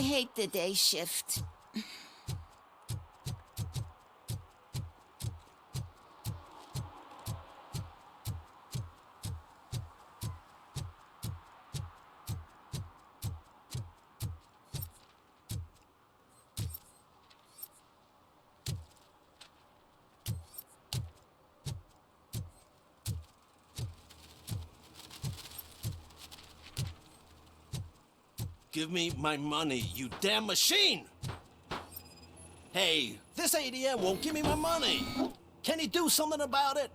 hate the day shift. Give me my money, you damn machine! Hey, this ADM won't give me my money! Can he do something about it?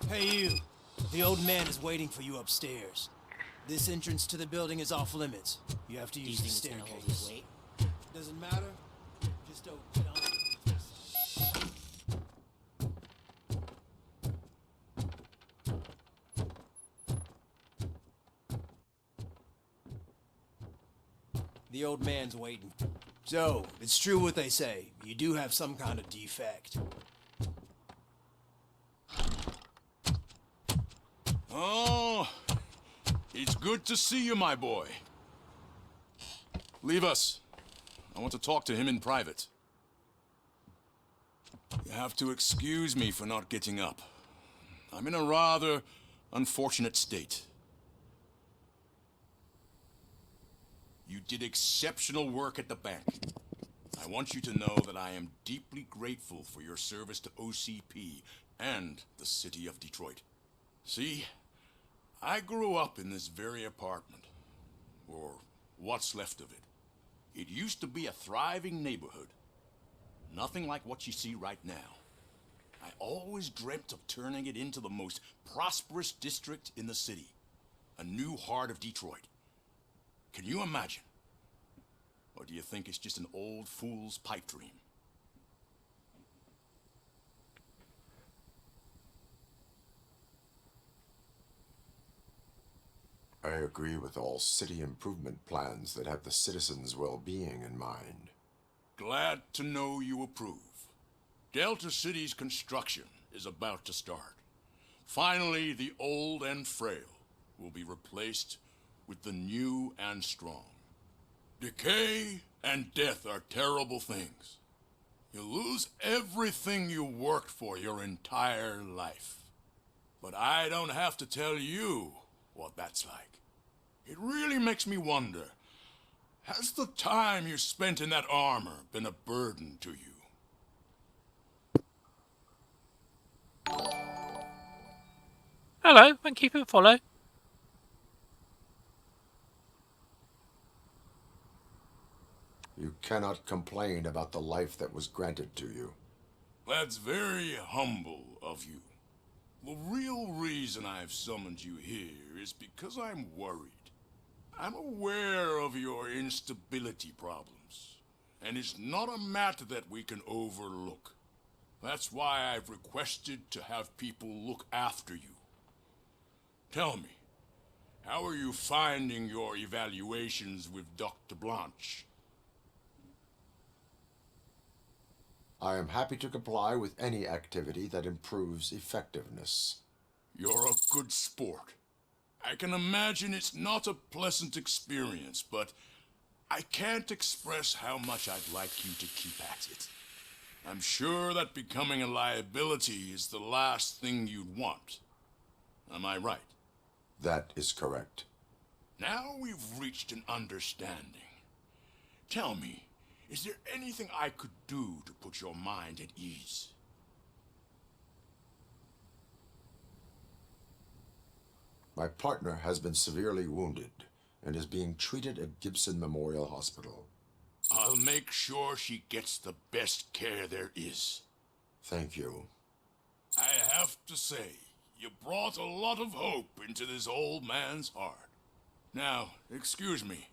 Hey you, the old man is waiting for you upstairs. This entrance to the building is off limits. You have to use the staircase. Doesn't matter, just don't get on. The old man's waiting. So, it's true what they say. You do have some kind of defect. Oh, it's good to see you, my boy. Leave us. I want to talk to him in private. You have to excuse me for not getting up. I'm in a rather unfortunate state. You did exceptional work at the bank. I want you to know that I am deeply grateful for your service to OCP and the city of Detroit. See, I grew up in this very apartment, or what's left of it. It used to be a thriving neighborhood. Nothing like what you see right now. I always dreamt of turning it into the most prosperous district in the city. A new heart of Detroit. Can you imagine? Or do you think it's just an old fool's pipe dream? I agree with all city improvement plans that have the citizens' well-being in mind. Glad to know you approve. Delta City's construction is about to start. Finally, the old and frail will be replaced with the new and strong. Decay and death are terrible things. You lose everything you worked for your entire life. But I don't have to tell you what that's like. It really makes me wonder, has the time you spent in that armor been a burden to you? Hello, and keep it follow. You cannot complain about the life that was granted to you. That's very humble of you. The real reason I've summoned you here is because I'm worried. I'm aware of your instability problems, and it's not a matter that we can overlook. That's why I've requested to have people look after you. Tell me, how are you finding your evaluations with Dr. Blanche? I am happy to comply with any activity that improves effectiveness. You're a good sport. I can imagine it's not a pleasant experience, but I can't express how much I'd like you to keep at it. I'm sure that becoming a liability is the last thing you'd want. Am I right? That is correct. Now we've reached an understanding. Tell me, is there anything I could do to put your mind at ease? My partner has been severely wounded and is being treated at Gibson Memorial Hospital. I'll make sure she gets the best care there is. Thank you. I have to say, you brought a lot of hope into this old man's heart. Now, excuse me.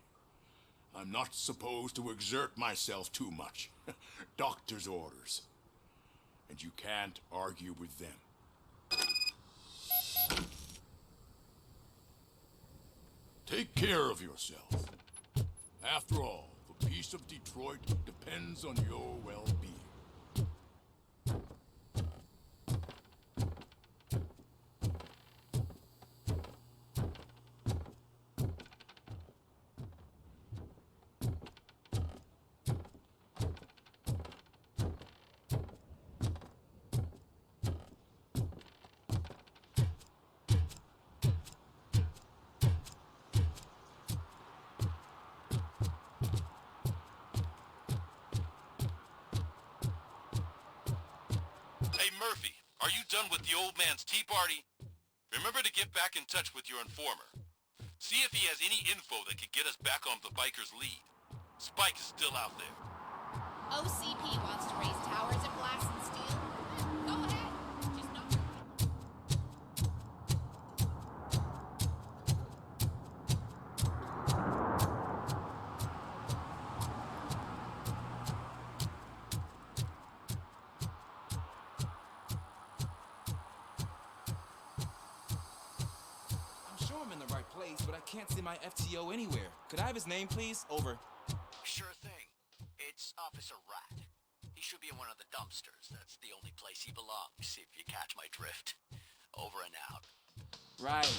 I'm not supposed to exert myself too much. Doctor's orders. And you can't argue with them. Take care of yourself. After all, the peace of Detroit depends on your well-being. Hey Murphy, are you done with the old man's tea party? Remember to get back in touch with your informer. See if he has any info that could get us back on the biker's lead. Spike is still out there. OCP wants to raise towers of glass and steel. Go ahead. Just not... I'm sure I'm in the right place, but I can't see my FTO anywhere. Could I have his name, please? Over. Sure thing. It's Officer Rat. He should be in one of the dumpsters. That's the only place he belongs, if you catch my drift. Over and out. Right.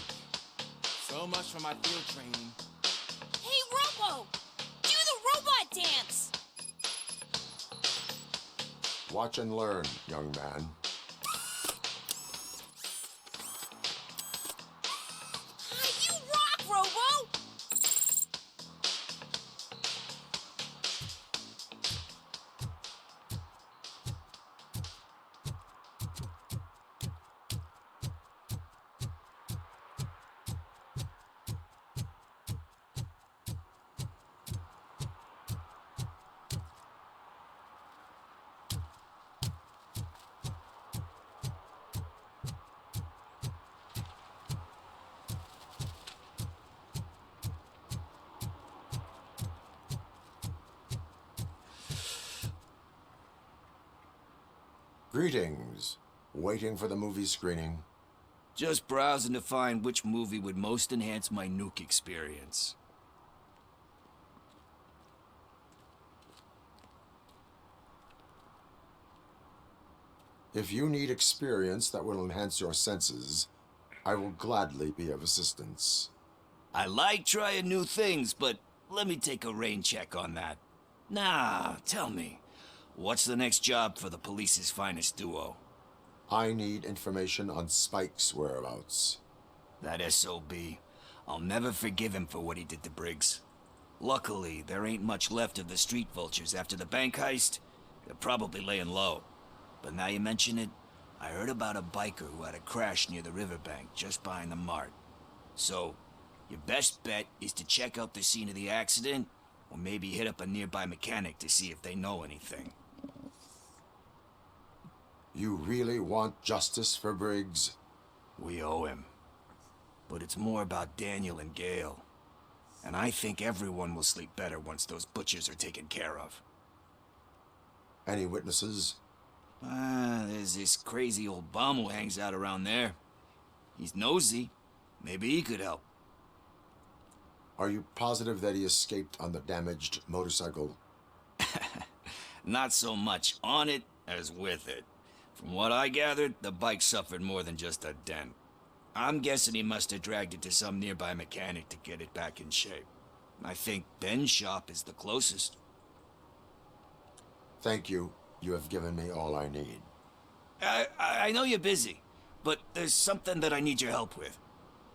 So much for my field training. Hey, Robo! Do the robot dance! Watch and learn, young man. You rock, Robo! Greetings. Waiting for the movie screening. Just browsing to find which movie would most enhance my nuke experience. If you need experience that will enhance your senses, I will gladly be of assistance. I like trying new things, but let me take a rain check on that. Nah, tell me, what's the next job for the police's finest duo? I need information on Spike's whereabouts. That SOB. I'll never forgive him for what he did to Briggs. Luckily, there ain't much left of the street vultures after the bank heist. They're probably laying low. But now you mention it, I heard about a biker who had a crash near the riverbank just behind the mart. So, your best bet is to check out the scene of the accident, or maybe hit up a nearby mechanic to see if they know anything. You really want justice for Briggs? We owe him. But it's more about Daniel and Gale. And I think everyone will sleep better once those butchers are taken care of. Any witnesses? There's this crazy old bum who hangs out around there. He's nosy. Maybe he could help. Are you positive that he escaped on the damaged motorcycle? Not so much on it as with it. From what I gathered, the bike suffered more than just a dent. I'm guessing he must have dragged it to some nearby mechanic to get it back in shape. I think Ben's shop is the closest. Thank you. You have given me all I need. I know you're busy, but there's something that I need your help with.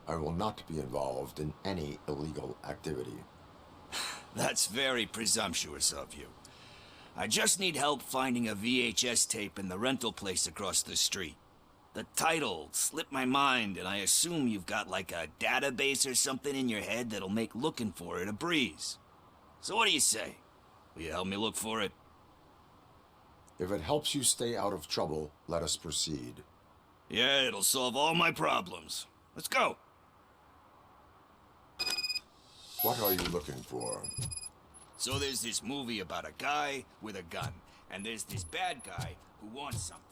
I will not be involved in any illegal activity. That's very presumptuous of you. I just need help finding a VHS tape in the rental place across the street. The title slipped my mind, and I assume you've got like a database or something in your head that'll make looking for it a breeze. So what do you say? Will you help me look for it? If it helps you stay out of trouble, let us proceed. Yeah, it'll solve all my problems. Let's go. What are you looking for? So there's this movie about a guy with a gun, and there's this bad guy who wants something.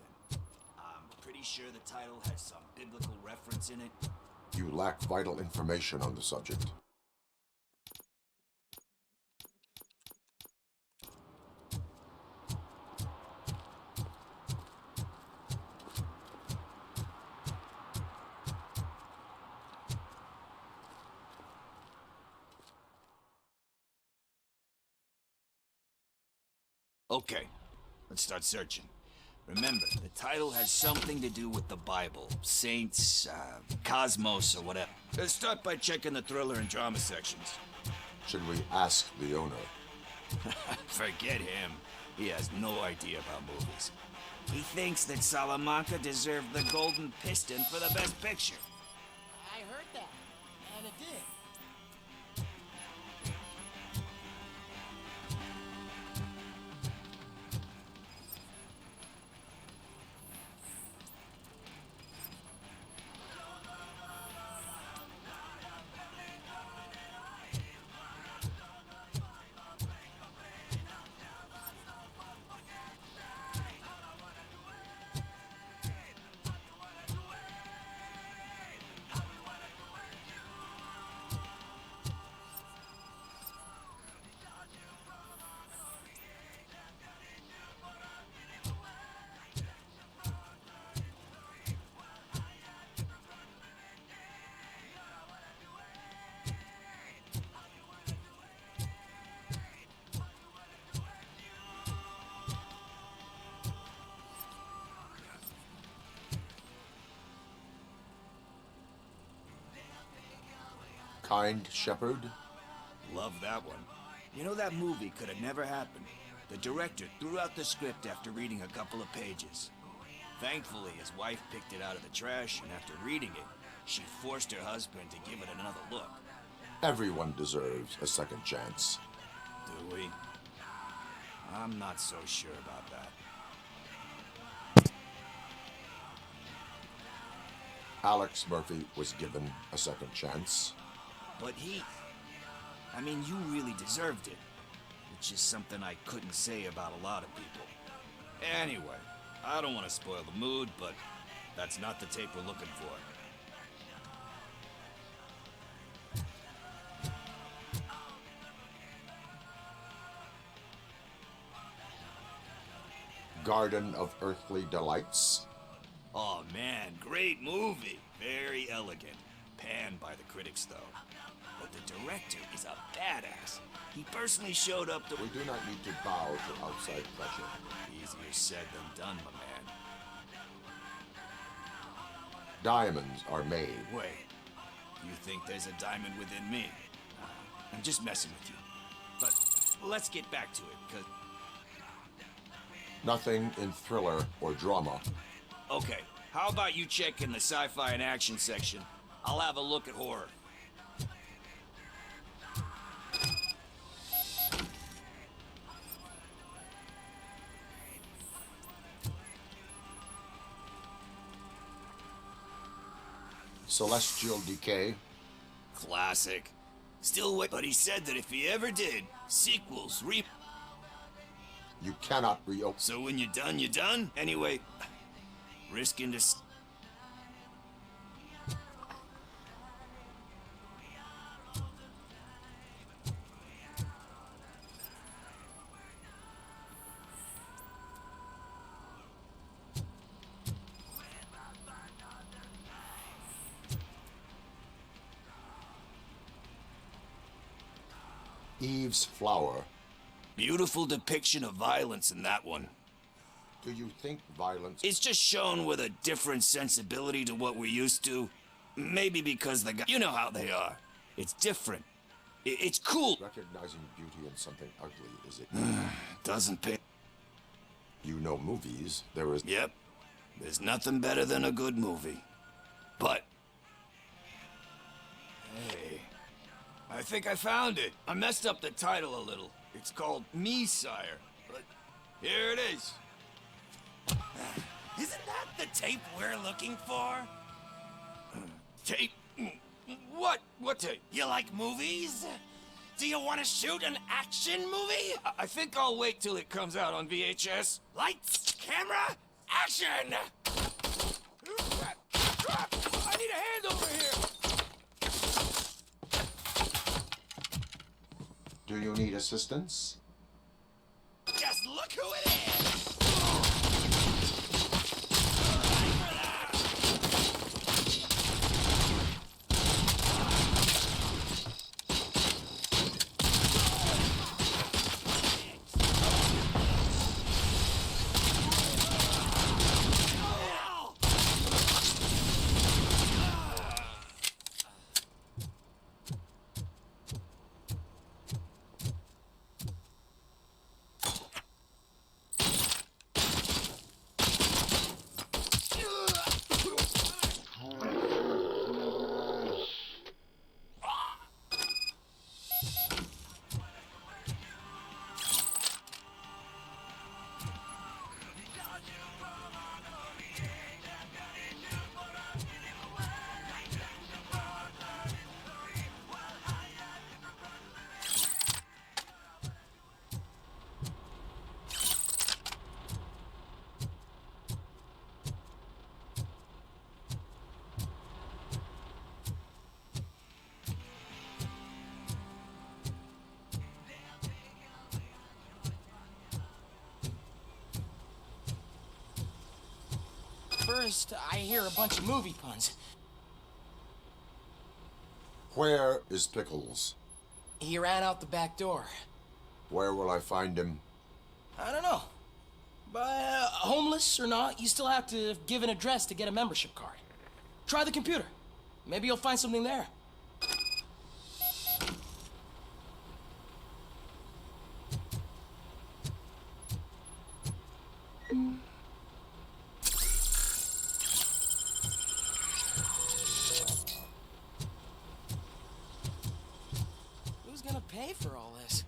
I'm pretty sure the title has some biblical reference in it. You lack vital information on the subject. Okay, let's start searching. Remember, the title has something to do with the Bible, saints, cosmos, or whatever. Let's start by checking the thriller and drama sections. Should we ask the owner? Forget him. He has no idea about movies. He thinks that Salamanca deserved the Golden Piston for the best picture. I heard that, and it did. Kind Shepherd? Love that one. You know, that movie could have never happened. The director threw out the script after reading a couple of pages. Thankfully, his wife picked it out of the trash, and after reading it, she forced her husband to give it another look. Everyone deserves a second chance. Do we? I'm not so sure about that. Alex Murphy was given a second chance. But I mean, you really deserved it. Which is something I couldn't say about a lot of people. Anyway, I don't want to spoil the mood, but that's not the tape we're looking for. Garden of Earthly Delights? Oh man, great movie. Very elegant. Panned by the critics, though. But the director is a badass. He personally showed up to... We do not need to bow to outside pressure. Easier said than done, my man. Diamonds are made. Wait, you think there's a diamond within me? I'm just messing with you. But let's get back to it, because... Nothing in thriller or drama. Okay, how about you check in the sci-fi and action section? I'll have a look at horror. Celestial decay. Classic. Still wait, but he said that if he ever did, sequels, You cannot reopen. So when you're done, you're done? Anyway, risking to... Eve's flower. Beautiful depiction of violence in that one. Do you think violence... It's just shown with a different sensibility to what we're used to. Maybe because the guy... You know how they are. It's different. It's cool. Recognizing beauty in something ugly, is it? Doesn't pay... You know movies. There is... Yep. There's nothing better than a good movie. But... Hey... I think I found it. I messed up the title a little. It's called Me, Sire. But here it is. Isn't that the tape we're looking for? Tape? What? What tape? You like movies? Do you want to shoot an action movie? I think I'll wait till it comes out on VHS. Lights, camera, action! I need a hand over here! Do you need assistance? Just look who it is! First, I hear a bunch of movie puns. Where is Pickles? He ran out the back door. Where will I find him? I don't know. But homeless or not, you still have to give an address to get a membership card. Try the computer. Maybe you'll find something there. Who's gonna pay for all this?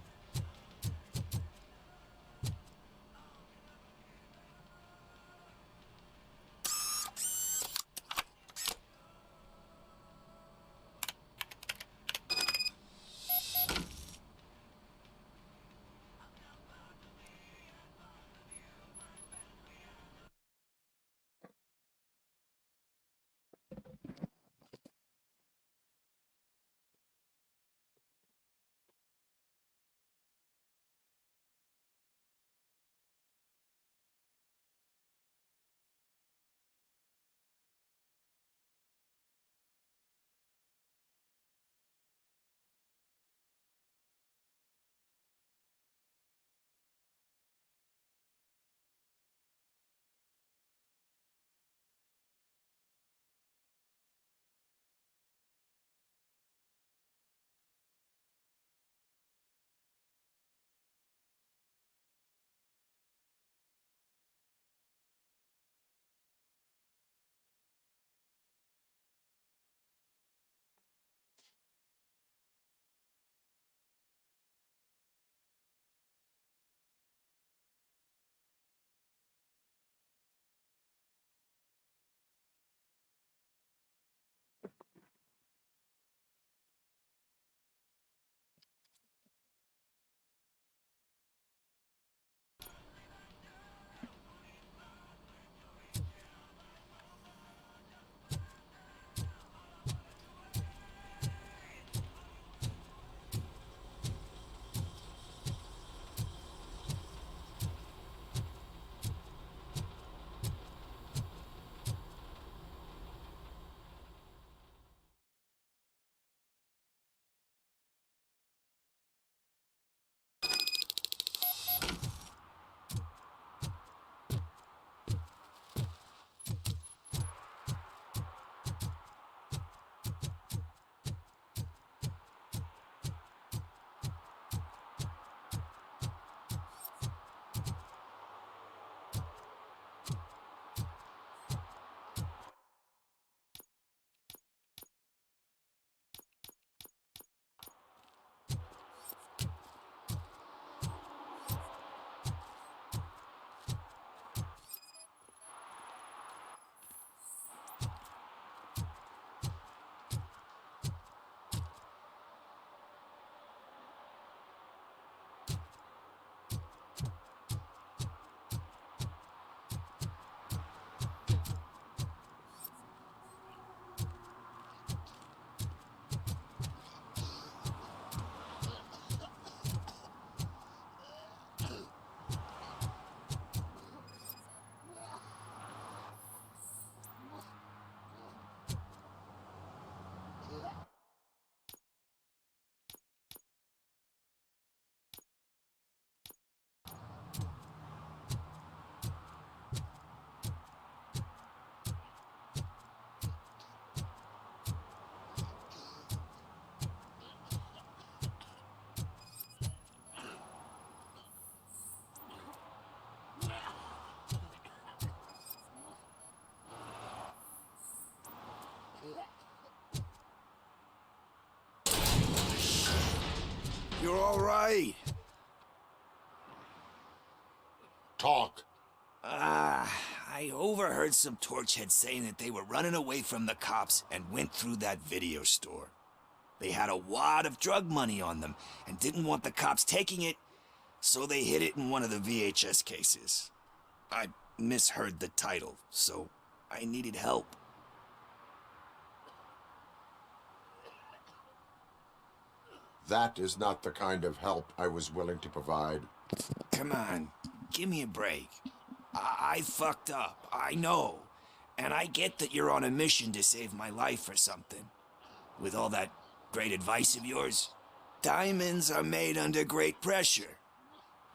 You're all right. Talk. I overheard some torchheads saying that they were running away from the cops and went through that video store. They had a wad of drug money on them and didn't want the cops taking it, so they hid it in one of the VHS cases. I misheard the title, so I needed help. That is not the kind of help I was willing to provide. Come on, give me a break. I fucked up, I know. And I get that you're on a mission to save my life or something. With all that great advice of yours, diamonds are made under great pressure.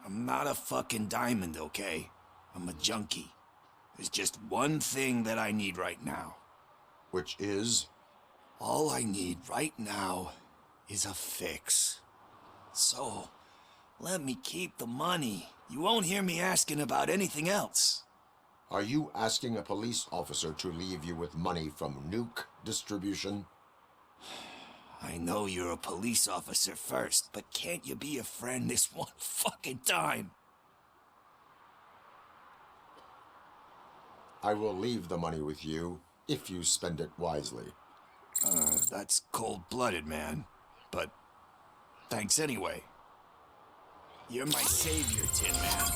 I'm not a fucking diamond, okay? I'm a junkie. There's just one thing that I need right now. Which is? All I need right now is a fix. So, let me keep the money. You won't hear me asking about anything else. Are you asking a police officer to leave you with money from nuke distribution? I know you're a police officer first, but can't you be a friend this one fucking time? I will leave the money with you if you spend it wisely. That's cold-blooded, man. But thanks anyway. You're my savior, Tin Man.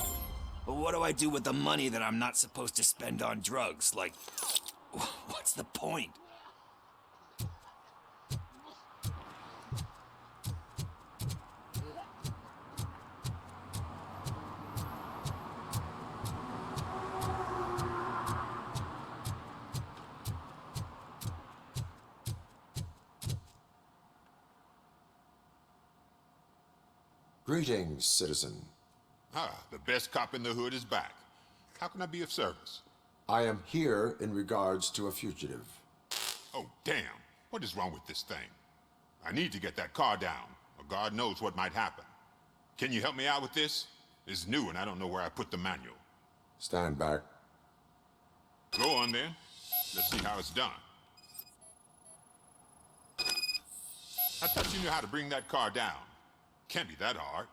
But what do I do with the money that I'm not supposed to spend on drugs? Like, what's the point? Greetings, citizen. The best cop in the hood is back. How can I be of service? I am here in regards to a fugitive. Oh, damn. What is wrong with this thing? I need to get that car down, or God knows what might happen. Can you help me out with this? It's new and I don't know where I put the manual. Stand back. Go on then. Let's see how it's done. I thought you knew how to bring that car down. Can't be that hard.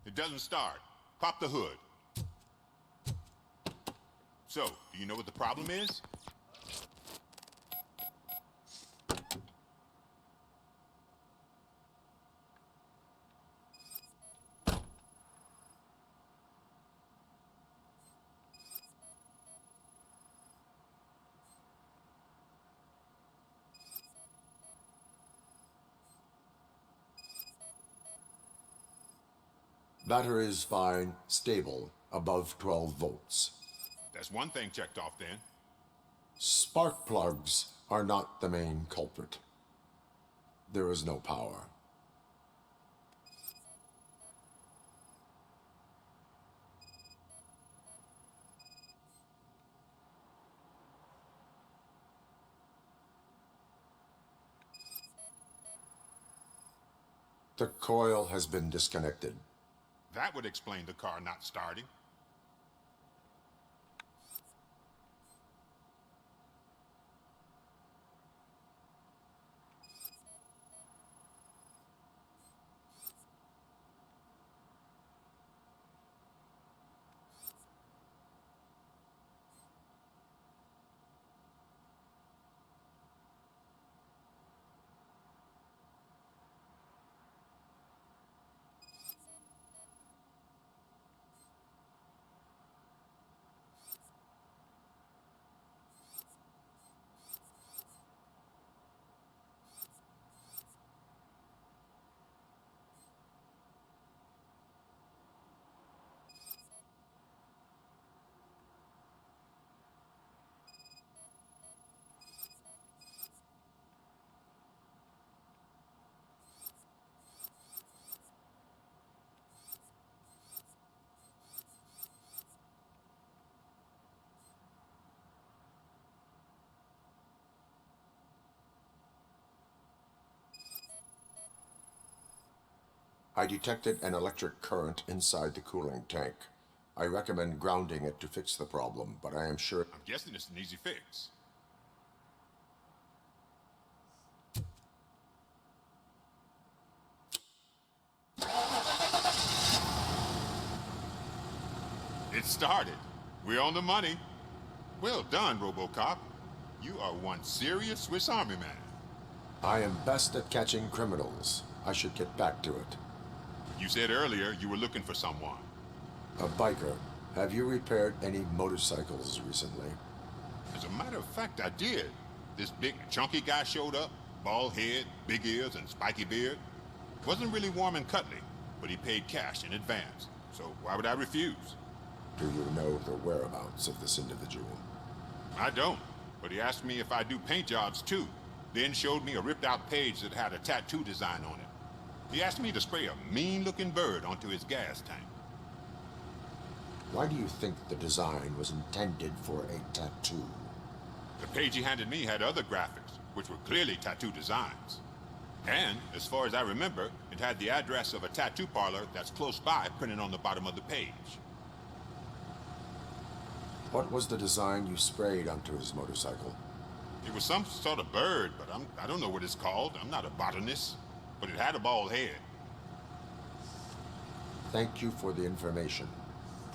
It doesn't start. Pop the hood. So, do you know what the problem is? Battery is fine, stable, above 12 volts. That's one thing checked off then. Spark plugs are not the main culprit. There is no power. The coil has been disconnected. That would explain the car not starting. I detected an electric current inside the cooling tank. I recommend grounding it to fix the problem, but I am sure... I'm guessing it's an easy fix. get started. We're on the money. Well done, RoboCop. You are one serious Swiss Army man. I am best at catching criminals. I should get back to it. You said earlier you were looking for someone. A biker. Have you repaired any motorcycles recently? As a matter of fact, I did. This big, chunky guy showed up. Bald head, big ears, and spiky beard. Wasn't really warm and cuddly, but he paid cash in advance. So why would I refuse? Do you know the whereabouts of this individual? I don't, but he asked me if I do paint jobs too. Then showed me a ripped out page that had a tattoo design on it. He asked me to spray a mean-looking bird onto his gas tank. Why do you think the design was intended for a tattoo? The page he handed me had other graphics, which were clearly tattoo designs. And, as far as I remember, it had the address of a tattoo parlor that's close by printed on the bottom of the page. What was the design you sprayed onto his motorcycle? It was some sort of bird, but I don't know what it's called. I'm not a botanist. But it had a bald head. Thank you for the information.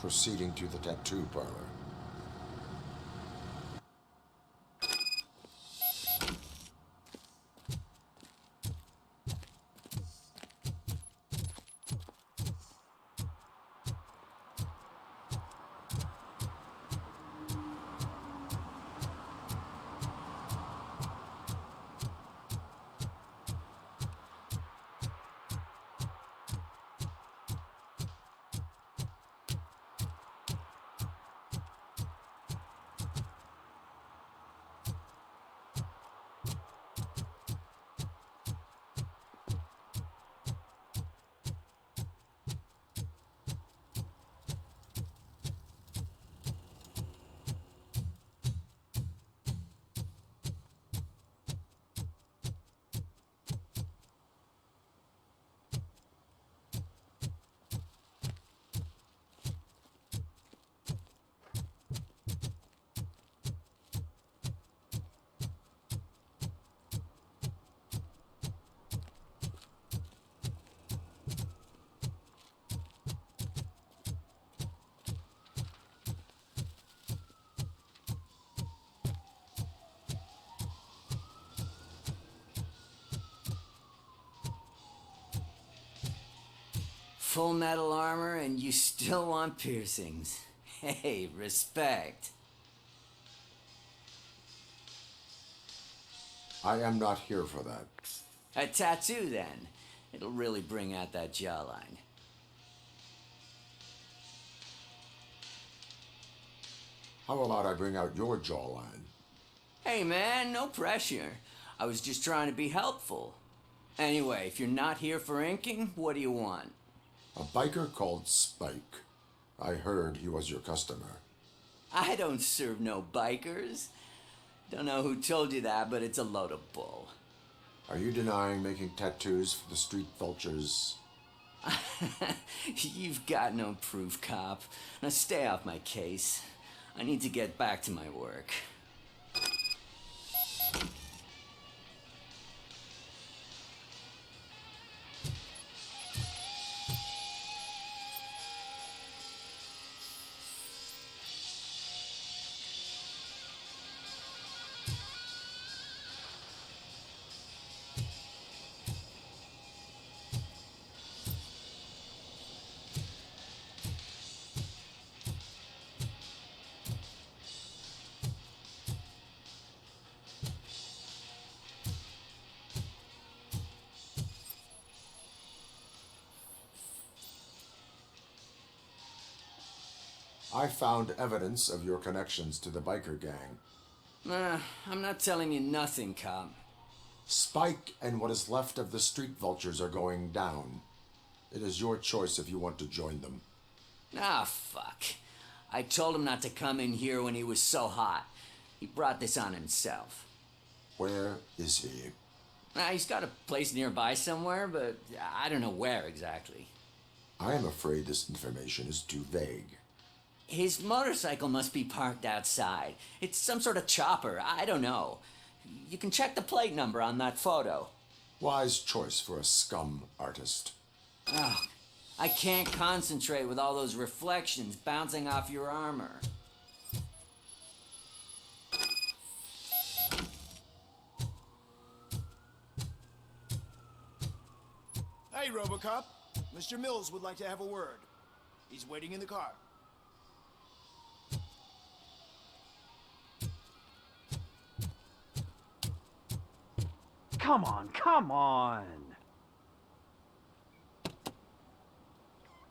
Proceeding to the tattoo parlor. Full metal armor and you still want piercings. Hey, respect. I am not here for that. A tattoo, then. It'll really bring out that jawline. How about I bring out your jawline? Hey, man, no pressure. I was just trying to be helpful. Anyway, if you're not here for inking, what do you want? A biker called Spike. I heard he was your customer. I don't serve no bikers. Don't know who told you that, but it's a load of bull. Are you denying making tattoos for the street vultures? You've got no proof, cop. Now stay off my case. I need to get back to my work. I found evidence of your connections to the biker gang. I'm not telling you nothing, cop. Spike and what is left of the street vultures are going down. It is your choice if you want to join them. Ah, fuck. I told him not to come in here when he was so hot. He brought this on himself. Where is he? He's got a place nearby somewhere, but I don't know where exactly. I am afraid this information is too vague. His motorcycle must be parked outside. It's some sort of chopper. I don't know. You can check the plate number on that photo. Wise choice for a scum artist. Oh, I can't concentrate with all those reflections bouncing off your armor. Hey, RoboCop. Mr. Mills would like to have a word. He's waiting in the car. Come on, come on!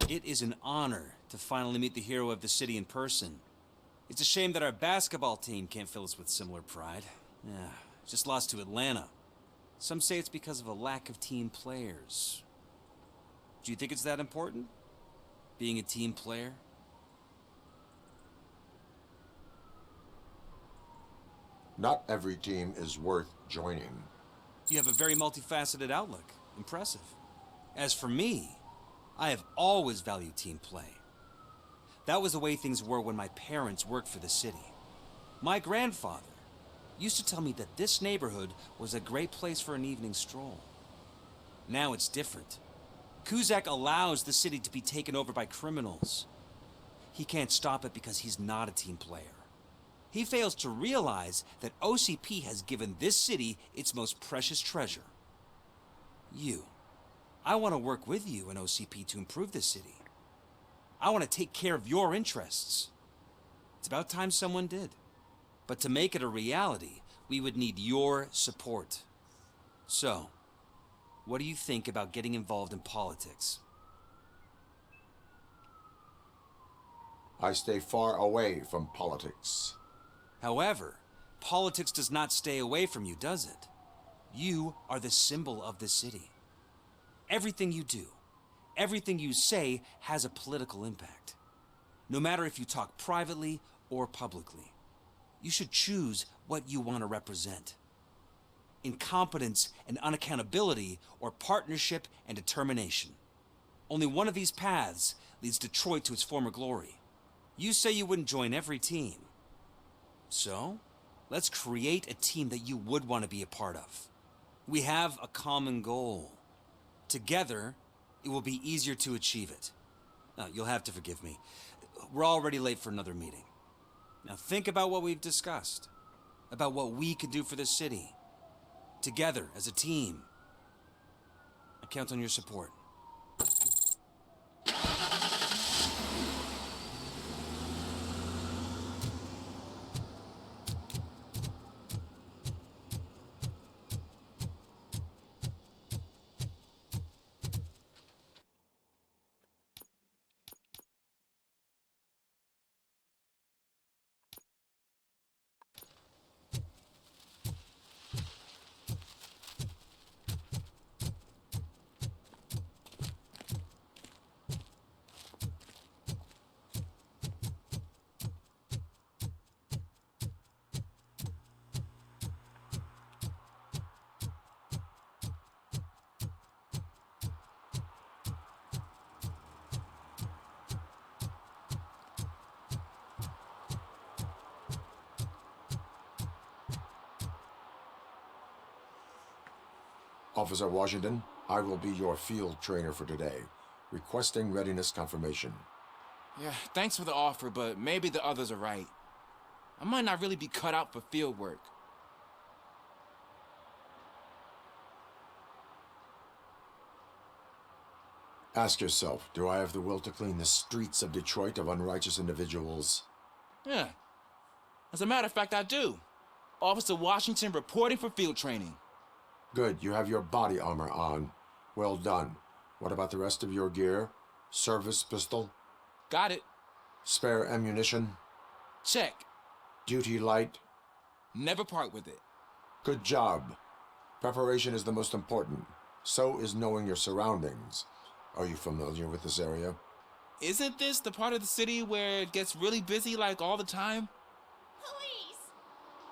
It is an honor to finally meet the hero of the city in person. It's a shame that our basketball team can't fill us with similar pride. Yeah, just lost to Atlanta. Some say it's because of a lack of team players. Do you think it's that important? Being a team player? Not every team is worth joining. You have a very multifaceted outlook. Impressive. As for me, I have always valued team play. That was the way things were when my parents worked for the city. My grandfather used to tell me that this neighborhood was a great place for an evening stroll. Now it's different. Kuzak allows the city to be taken over by criminals. He can't stop it because he's not a team player. He fails to realize that OCP has given this city its most precious treasure. You. I want to work with you and OCP to improve this city. I want to take care of your interests. It's about time someone did. But to make it a reality, we would need your support. So, what do you think about getting involved in politics? I stay far away from politics. However, politics does not stay away from you, does it? You are the symbol of the city. Everything you do, everything you say has a political impact. No matter if you talk privately or publicly. You should choose what you want to represent. Incompetence and unaccountability, or partnership and determination. Only one of these paths leads Detroit to its former glory. You say you wouldn't join every team. So, let's create a team that you would want to be a part of. We have a common goal. Together, it will be easier to achieve it. Now, you'll have to forgive me. We're already late for another meeting. Now think about what we've discussed. About what we could do for this city. Together, as a team. I count on your support. Officer Washington, I will be your field trainer for today. Requesting readiness confirmation. Yeah, thanks for the offer, but maybe the others are right. I might not really be cut out for field work. Ask yourself, do I have the will to clean the streets of Detroit of unrighteous individuals? Yeah. As a matter of fact, I do. Officer Washington reporting for field training. Good, you have your body armor on. Well done. What about the rest of your gear? Service pistol? Got it. Spare ammunition? Check. Duty light? Never part with it. Good job. Preparation is the most important. So is knowing your surroundings. Are you familiar with this area? Isn't this the part of the city where it gets really busy like all the time? Police!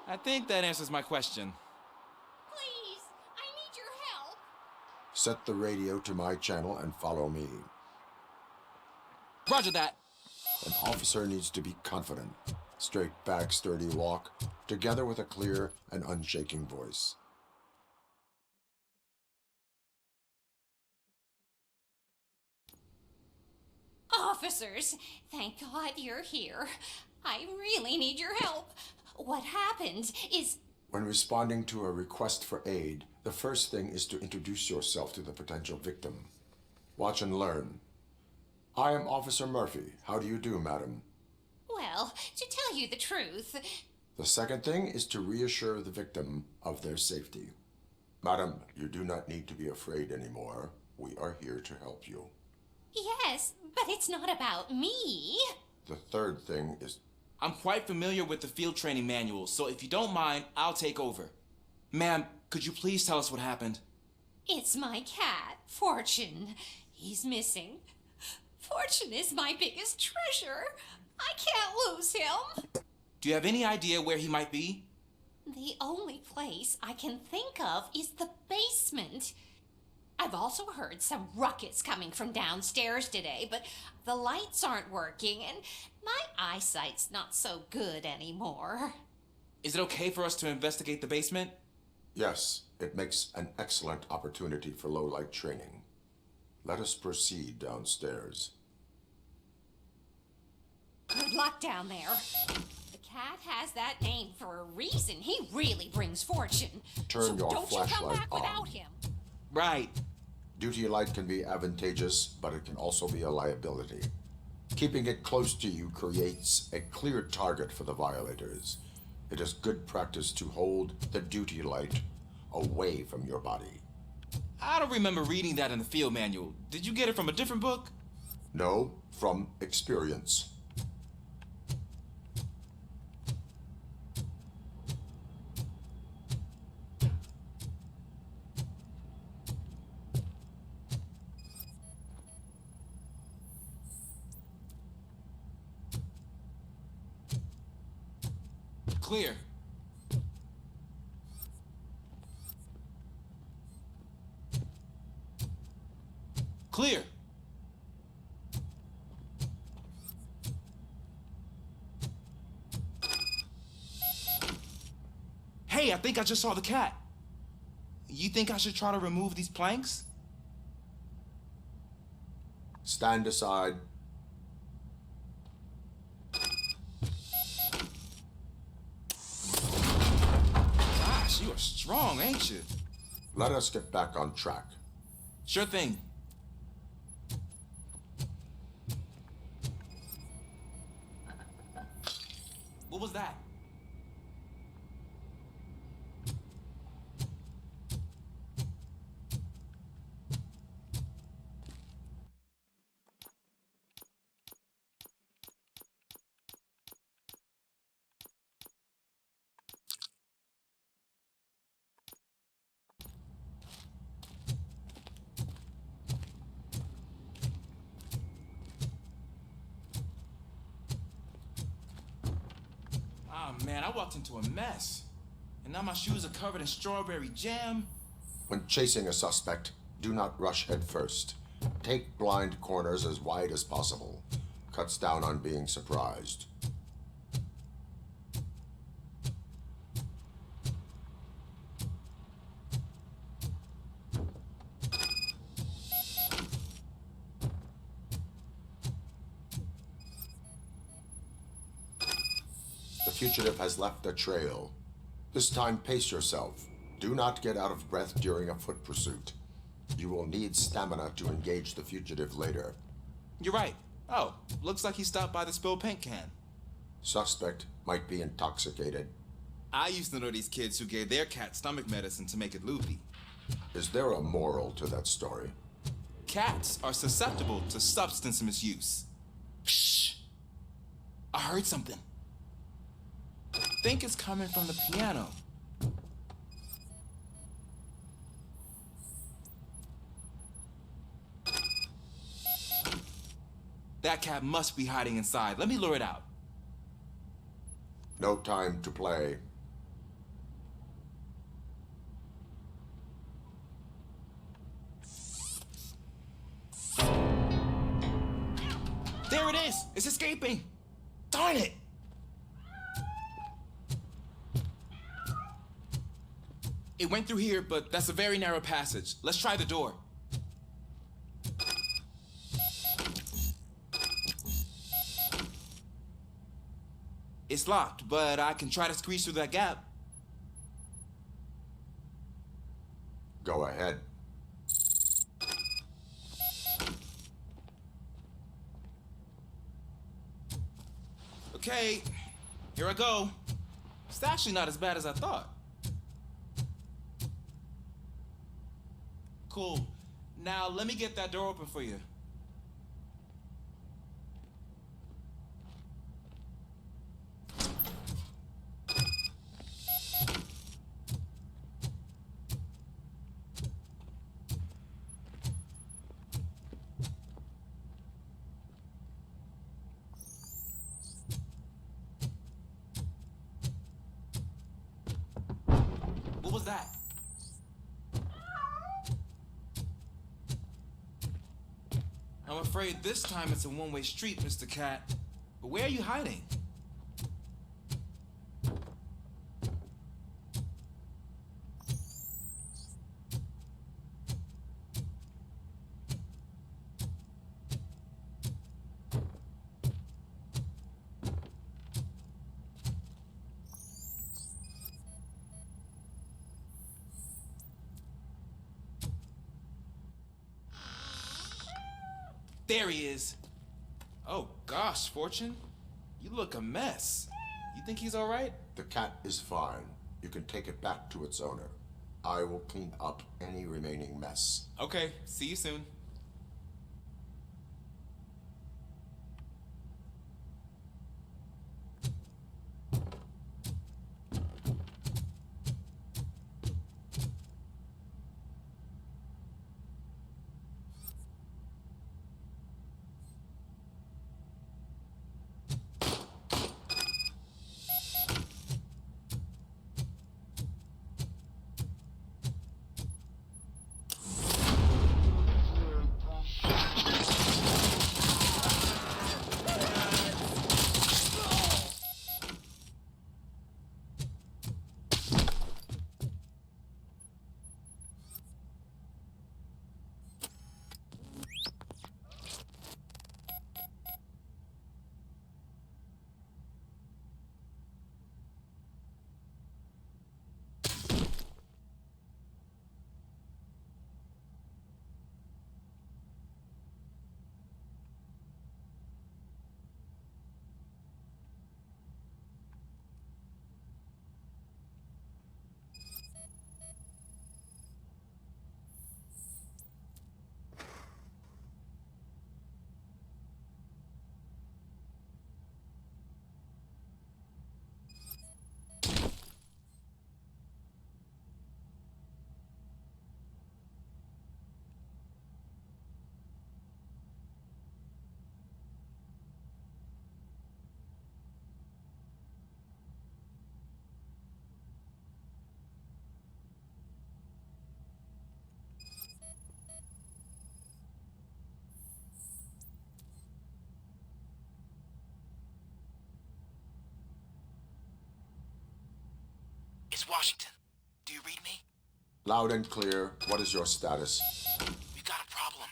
I think that answers my question. Please! I need your help! Set the radio to my channel and follow me. Roger that. An officer needs to be confident. Straight back, sturdy walk, together with a clear and unshaking voice. Officers, thank God you're here. I really need your help. What happened is... When responding to a request for aid, the first thing is to introduce yourself to the potential victim. Watch and learn. I am Officer Murphy. How do you do, madam? Well, to tell you the truth... The second thing is to reassure the victim of their safety. Madam, you do not need to be afraid anymore. We are here to help you. Yes, but it's not about me. The third thing is... I'm quite familiar with the field training manual, so if you don't mind, I'll take over. Ma'am, could you please tell us what happened? It's my cat, Fortune. He's missing. Fortune is my biggest treasure. I can't lose him. Do you have any idea where he might be? The only place I can think of is the basement. I've also heard some ruckus coming from downstairs today, but the lights aren't working and my eyesight's not so good anymore. Is it okay for us to investigate the basement? Yes, it makes an excellent opportunity for low-light training. Let us proceed downstairs. Good luck down there. The cat has that name for a reason. He really brings fortune. Turn your don't you come flashlight back on. without him. Right. Duty light can be advantageous, but it can also be a liability. Keeping it close to you creates a clear target for the violators. It is good practice to hold the duty light away from your body. I don't remember reading that in the field manual. Did you get it from a different book? No, from experience. Clear. Clear. Hey, I think I just saw the cat. You think I should try to remove these planks? Stand aside. Gosh, you are strong, ain't you? Let us get back on track. Sure thing. What was that? Oh man, I walked into a mess. And now my shoes are covered in strawberry jam. When chasing a suspect, do not rush head first. Take blind corners as wide as possible. Cuts down on being surprised. The fugitive has left a trail. This time, pace yourself. Do not get out of breath during a foot pursuit. You will need stamina to engage the fugitive later. You're right. Oh, looks like he stopped by the spilled paint can. Suspect might be intoxicated. I used to know these kids who gave their cat stomach medicine to make it loopy. Is there a moral to that story? Cats are susceptible to substance misuse. Shh! I heard something. I think it's coming from the piano. That cat must be hiding inside. Let me lure it out. No time to play. There it is! It's escaping! Darn it! It went through here, but that's a very narrow passage. Let's try the door. It's locked, but I can try to squeeze through that gap. Go ahead. Okay, here I go. It's actually not as bad as I thought. Cool. Now let me get that door open for you. What was that? I'm afraid this time it's a one-way street, Mr. Cat. But where are you hiding? There he is. Oh gosh, Fortune. You look a mess. You think he's all right? The cat is fine. You can take it back to its owner. I will clean up any remaining mess. Okay, see you soon. It's Washington. Do you read me? Loud and clear. What is your status? We've got a problem.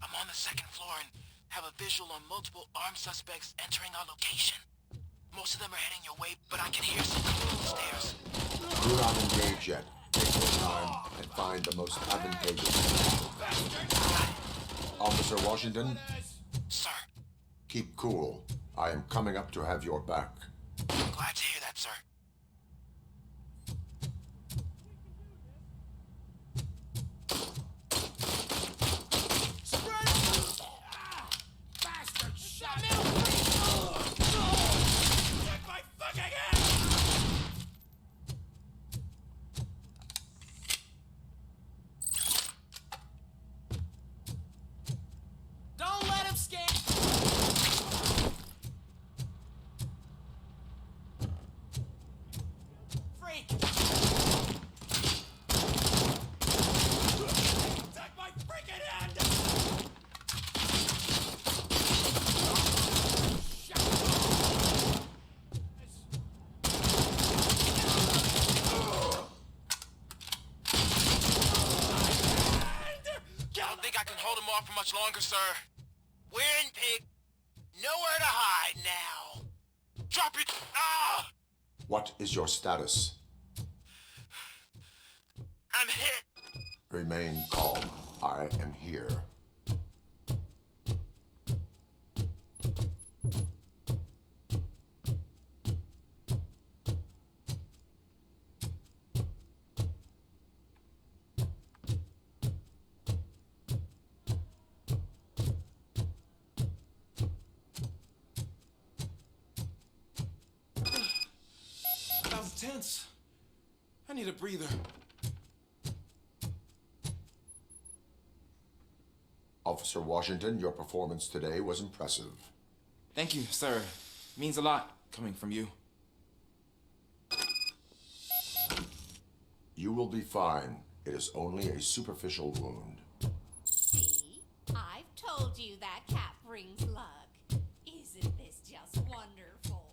I'm on the second floor and have a visual on multiple armed suspects entering our location. Most of them are heading your way, but I can hear some coming up the stairs. Do not engage yet. Take your time and find the most advantageous. Officer Washington? Sir. Keep cool. I am coming up to have your back. Glad to hear that, sir. Don't let him scare. Freak. Take my freaking hand. I don't think I can hold him off for much longer, sir. We're in Pig. Nowhere to hide now. Drop it! Ah! What is your status? I'm hit! Remain calm. I am here. 'That was tense. I need a breather. Officer Washington, your performance today was impressive. Thank you, sir. Means a lot coming from you. You will be fine. It is only a superficial wound. See? I've told you that cap brings luck. Isn't this just wonderful?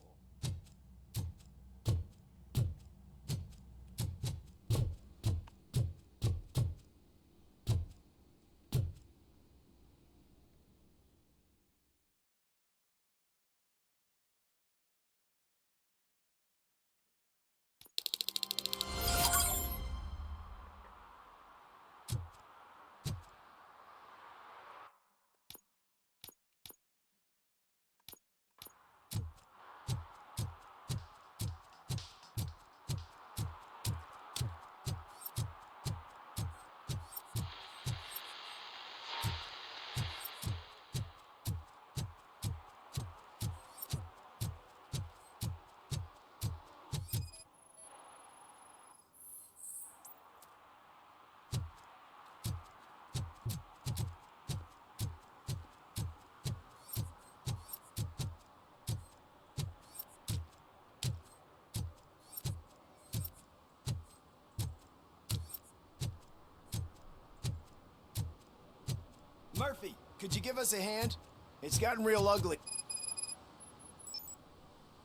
Murphy, could you give us a hand? It's gotten real ugly.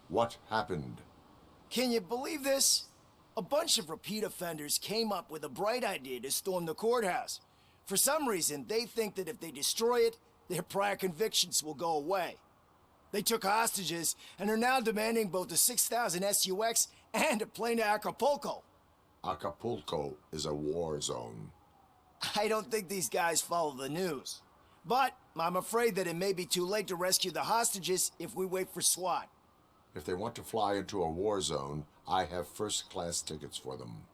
What happened? Can you believe this? A bunch of repeat offenders came up with a bright idea to storm the courthouse. For some reason, they think that if they destroy it, their prior convictions will go away. They took hostages and are now demanding both a 6,000 SUX and a plane to Acapulco. Acapulco is a war zone. I don't think these guys follow the news. But I'm afraid that it may be too late to rescue the hostages if we wait for SWAT. If they want to fly into a war zone, I have first-class tickets for them.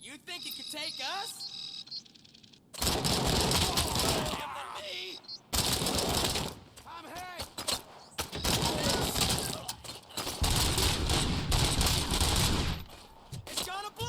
You think it could take us? I'm hit! It's gonna blow!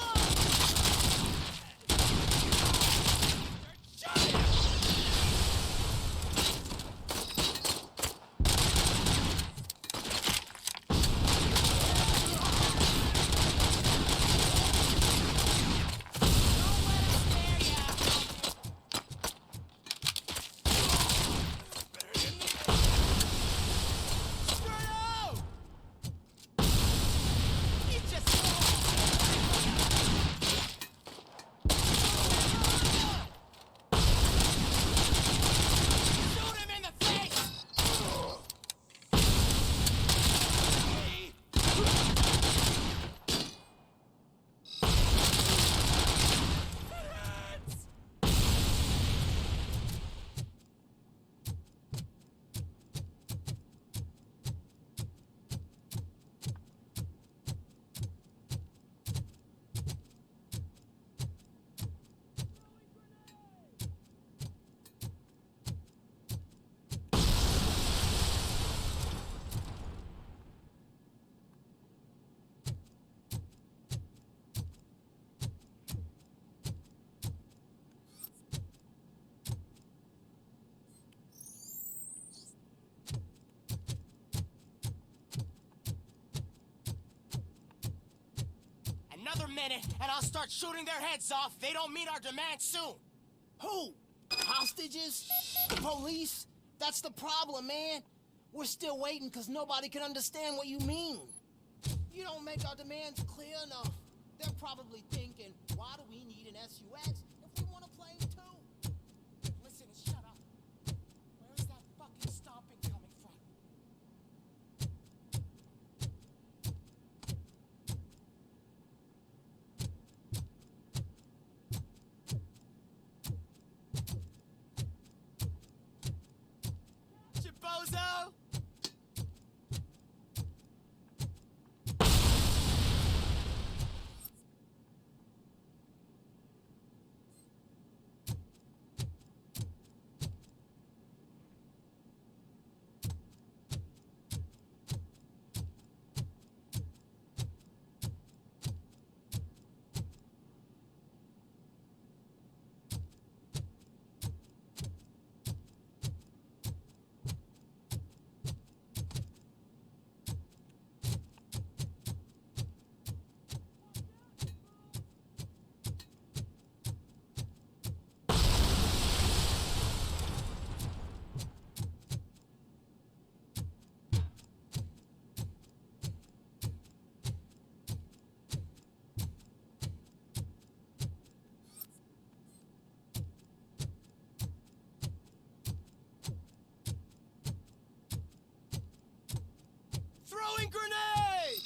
minute, and I'll start shooting their heads off if they don't meet our demands soon. Who? Hostages? The police? That's the problem, man. We're still waiting because nobody can understand what you mean. You don't make our demands clear enough. They're probably thinking, why do we need an SUX if we want a plane too? Listen and shut up. Where's that fucking stomping coming from? Chibozo! Throwing grenade!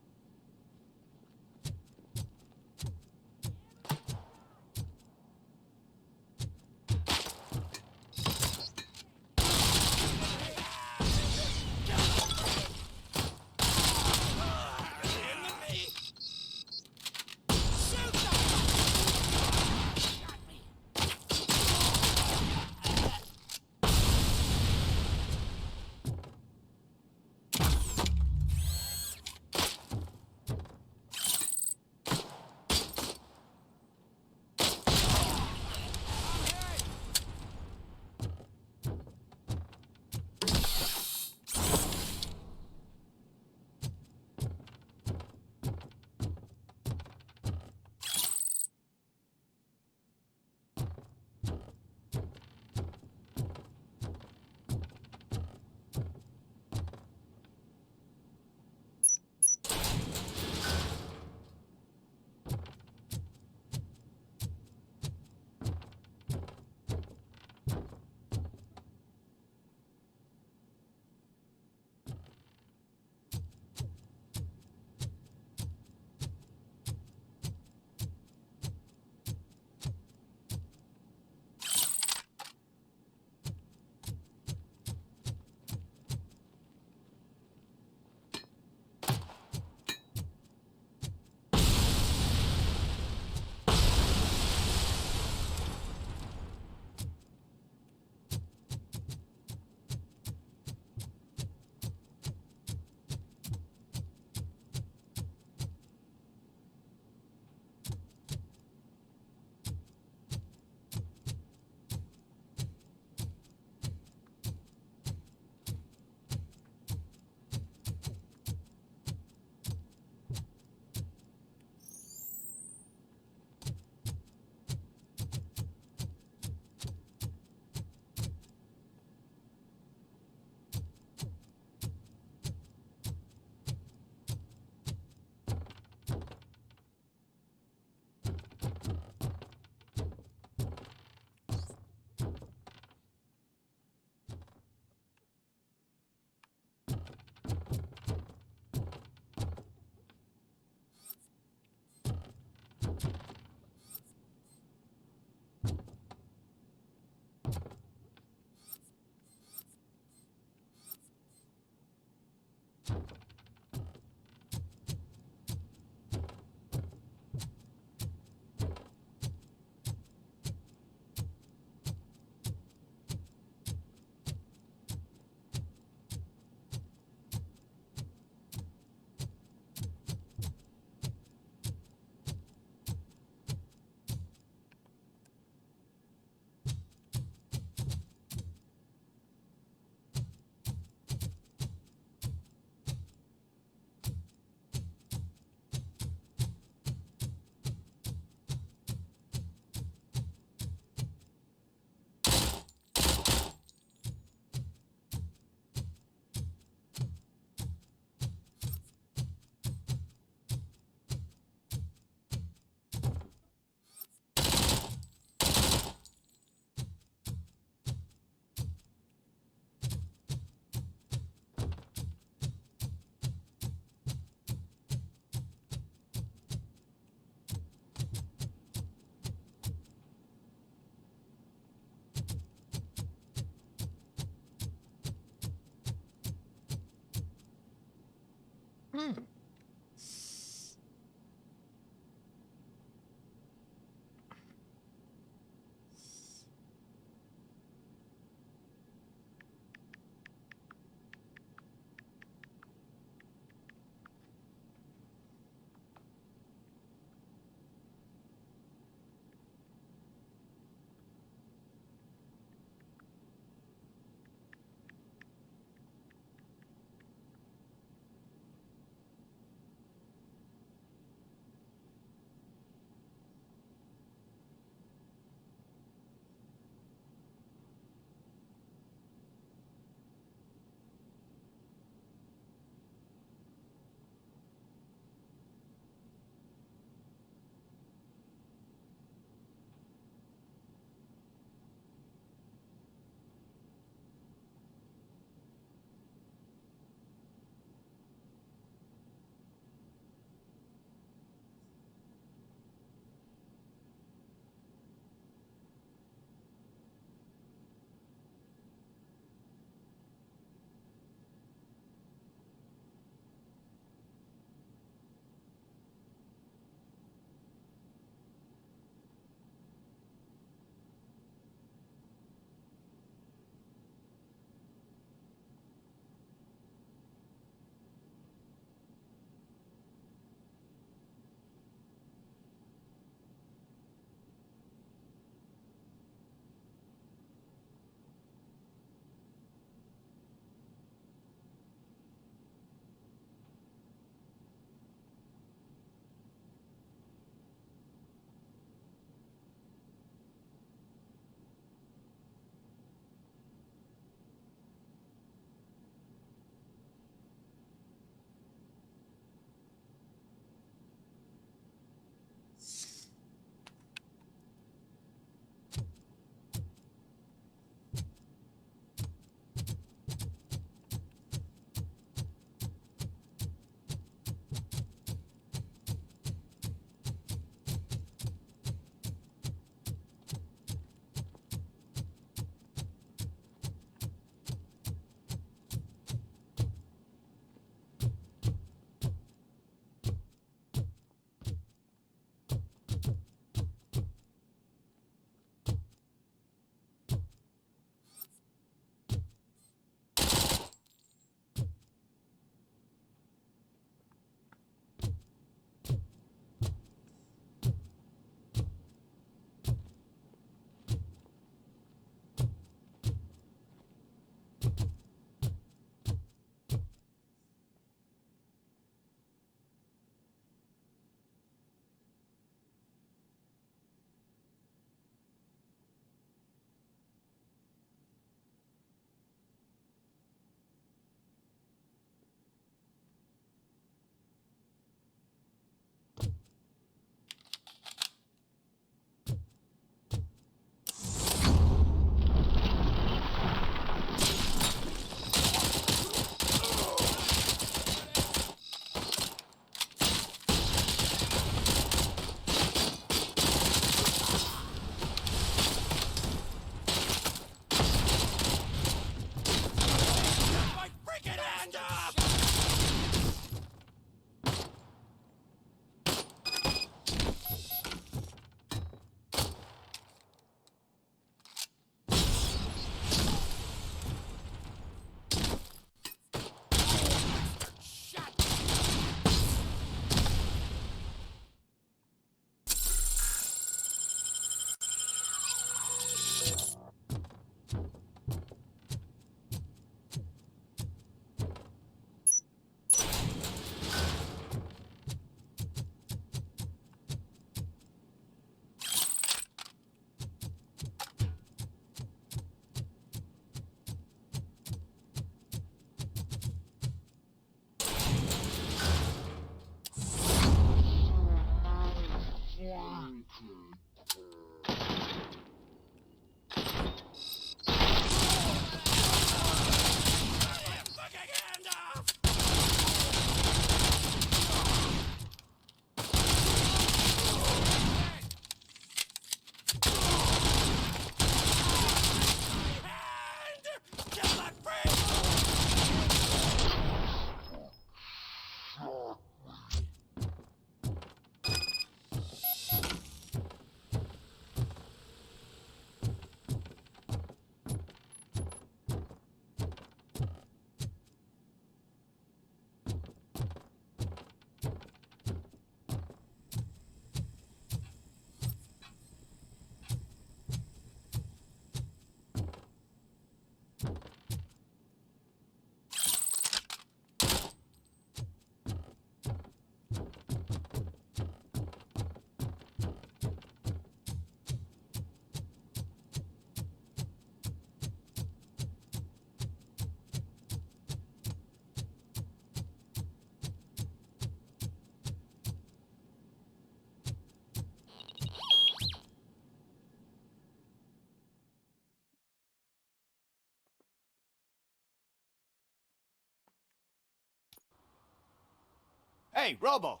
Hey, Robo.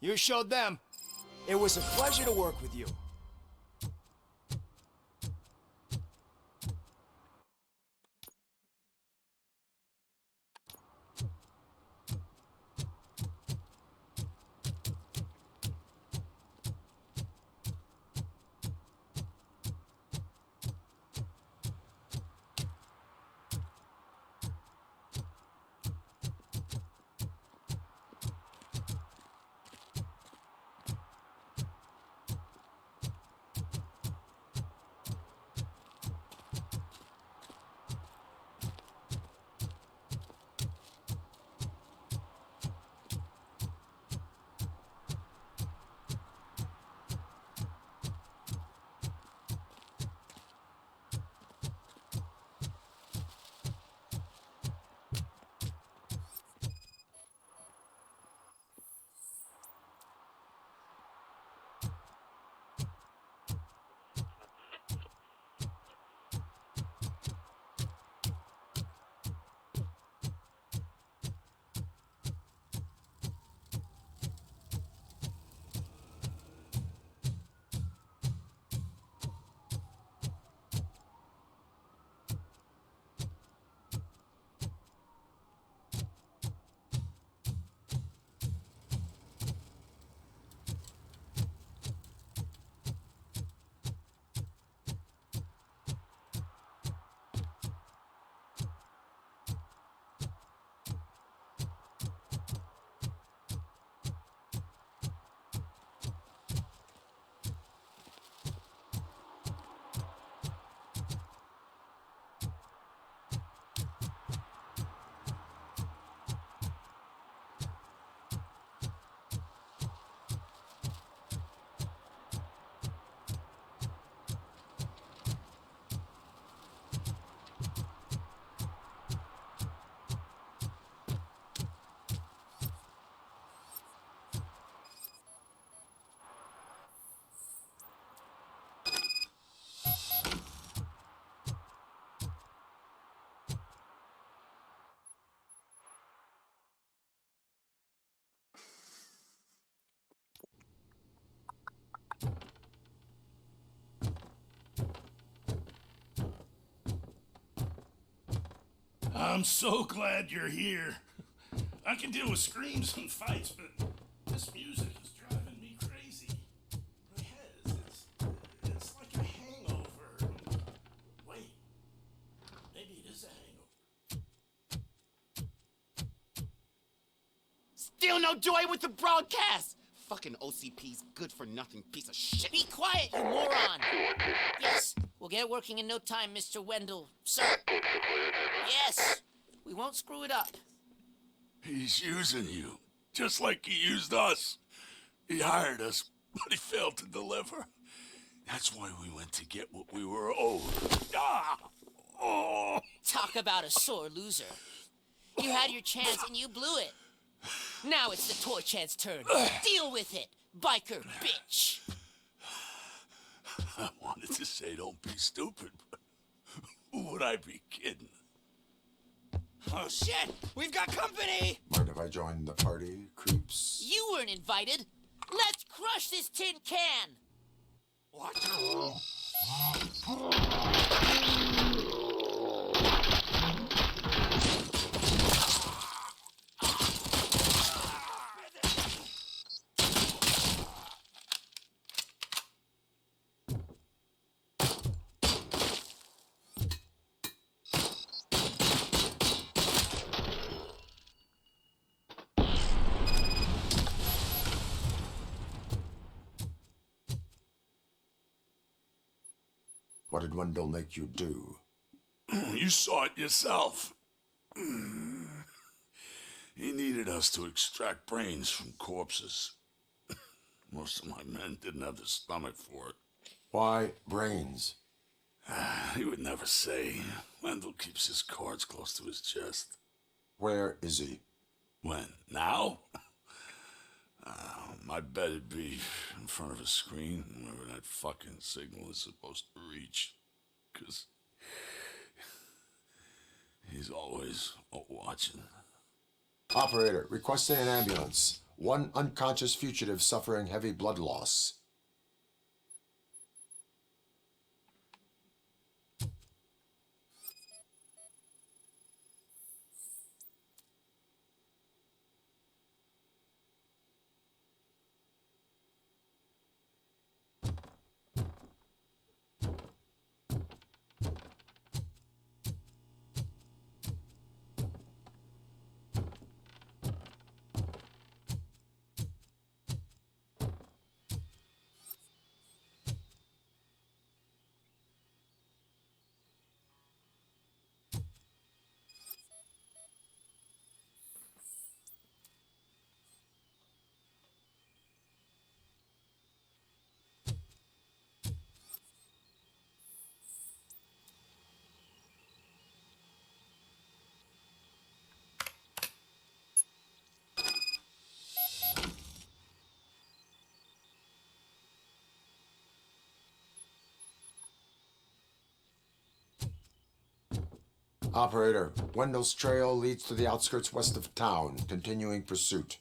You showed them. It was a pleasure to work with you. I'm so glad you're here. I can deal with screams and fights, but this music is driving me crazy. My head it's like a hangover. Wait, maybe it is a hangover. Still no joy with the broadcast! Fucking OCP's good for nothing piece of shit. Be quiet, you moron! Yes, we'll get it working in no time, Mr. Wendell. Sir. Yes, we won't screw it up. He's using you, just like he used us. He hired us, but he failed to deliver. That's why we went to get what we were owed. Ah! Oh! Talk about a sore loser. You had your chance and you blew it. Now it's the toy chance turn. Deal with it, biker bitch. I wanted to say don't be stupid, but who would I be kidding? Oh shit! We've got company! Mind if I join the party, creeps? You weren't invited. Let's crush this tin can. What? What did Wendell make you do? You saw it yourself. He needed us to extract brains from corpses. Most of my men didn't have the stomach for it. Why brains? He would never say. Wendell keeps his cards close to his chest. Where is he? When? Now? I bet it'd be in front of a screen wherever that fucking signal is supposed to reach. 'Cause he's always watching. Operator, requesting an ambulance. One unconscious fugitive suffering heavy blood loss. Operator, Wendell's trail leads to the outskirts west of town, continuing pursuit.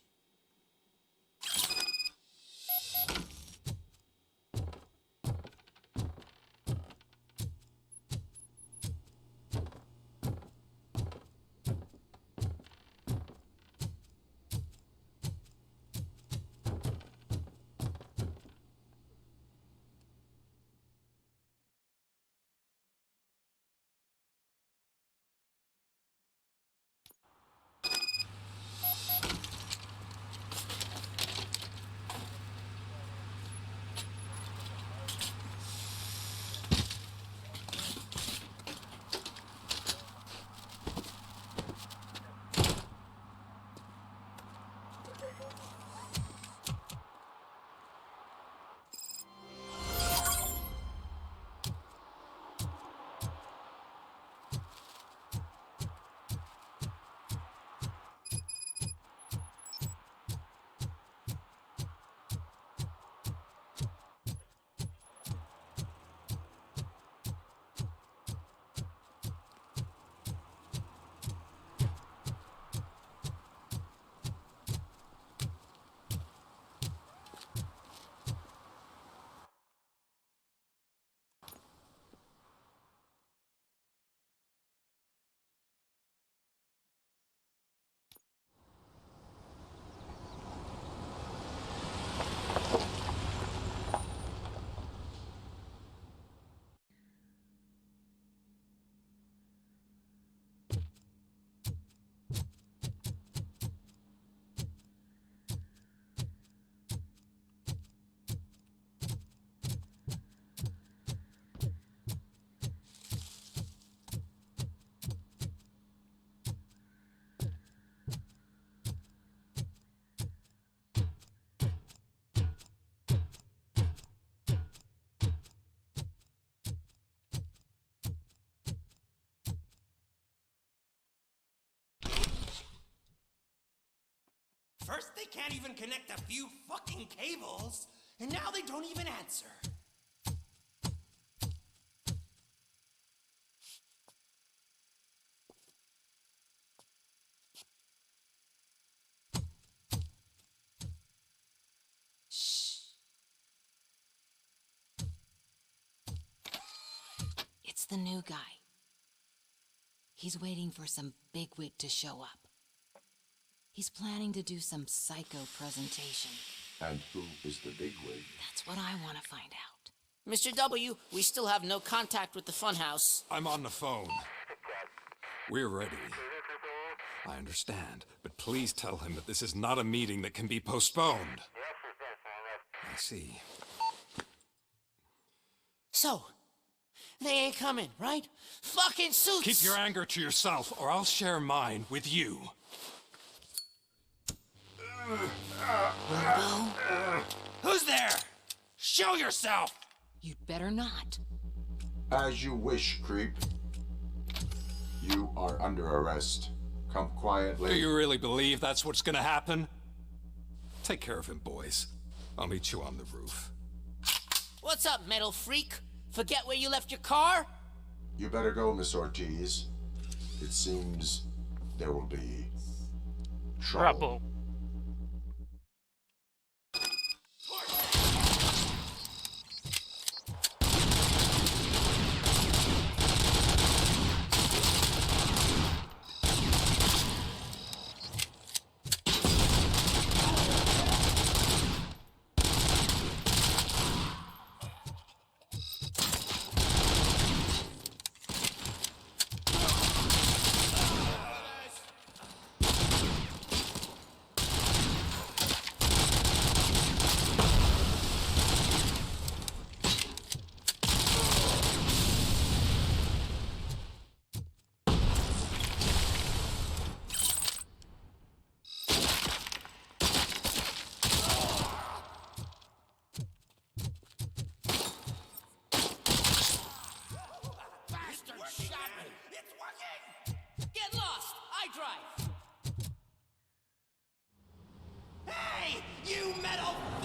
First, they can't even connect a few fucking cables, and now they don't even answer. It's the new guy. He's waiting for some bigwig to show up. He's planning to do some psycho presentation. And who is the bigwig? That's what I want to find out. Mr. W, we still have no contact with the funhouse. I'm on the phone. We're ready. I understand, but please tell him that this is not a meeting that can be postponed. I see. So, they ain't coming, right? Fucking suits! Keep your anger to yourself, or I'll share mine with you. Robo? Who's there? Show yourself! You'd better not. As you wish, creep. You are under arrest. Come quietly. Do you really believe that's what's gonna happen? Take care of him, boys. I'll meet you on the roof. What's up, metal freak? Forget where you left your car? You better go, Miss Ortiz. It seems there will be trouble.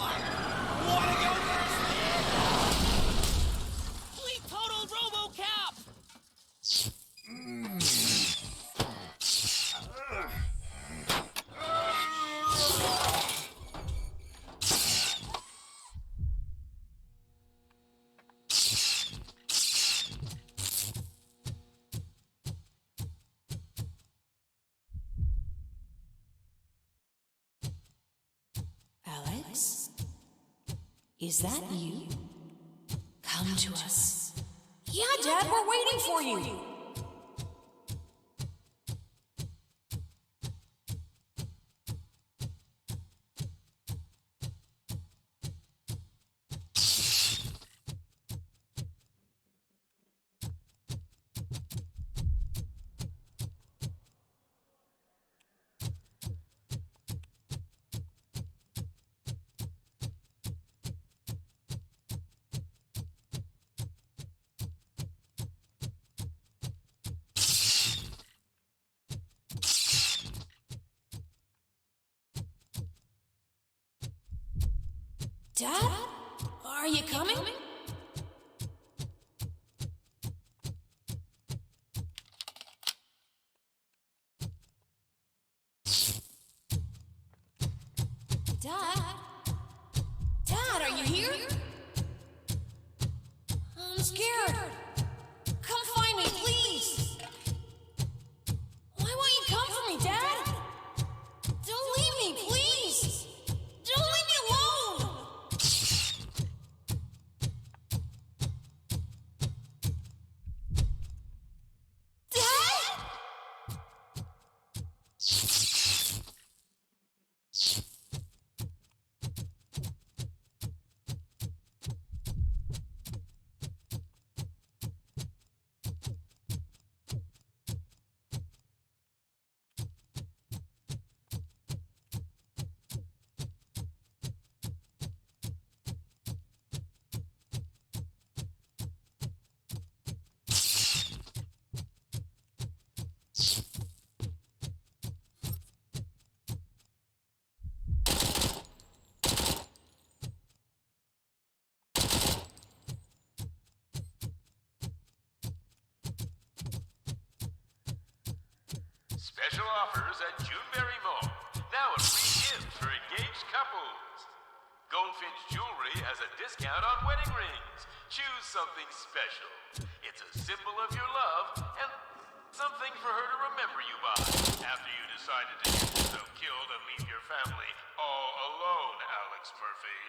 Wanna go first, We totaled RoboCop! Alex? Is that you? Come to us. Yeah, Dad, we're waiting for you. Dad? Are you coming? Dad? Dad, are you here? I'm scared. Come find me, please. Why won't you come for me, Dad? Don't leave me, please. Don't leave me alone. Special offers at Juneberry Mall. Now a free gift for engaged couples. Goldfinch Jewelry has a discount on wedding rings. Choose something special. It's a symbol of your love and something for her to remember you by. After you decided to get yourself killed and leave your family all alone, Alex Murphy.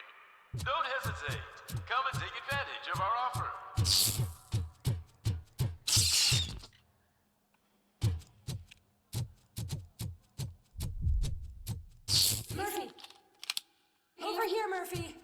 Don't hesitate. Come and take advantage of our offer. Murphy! Over here, Murphy!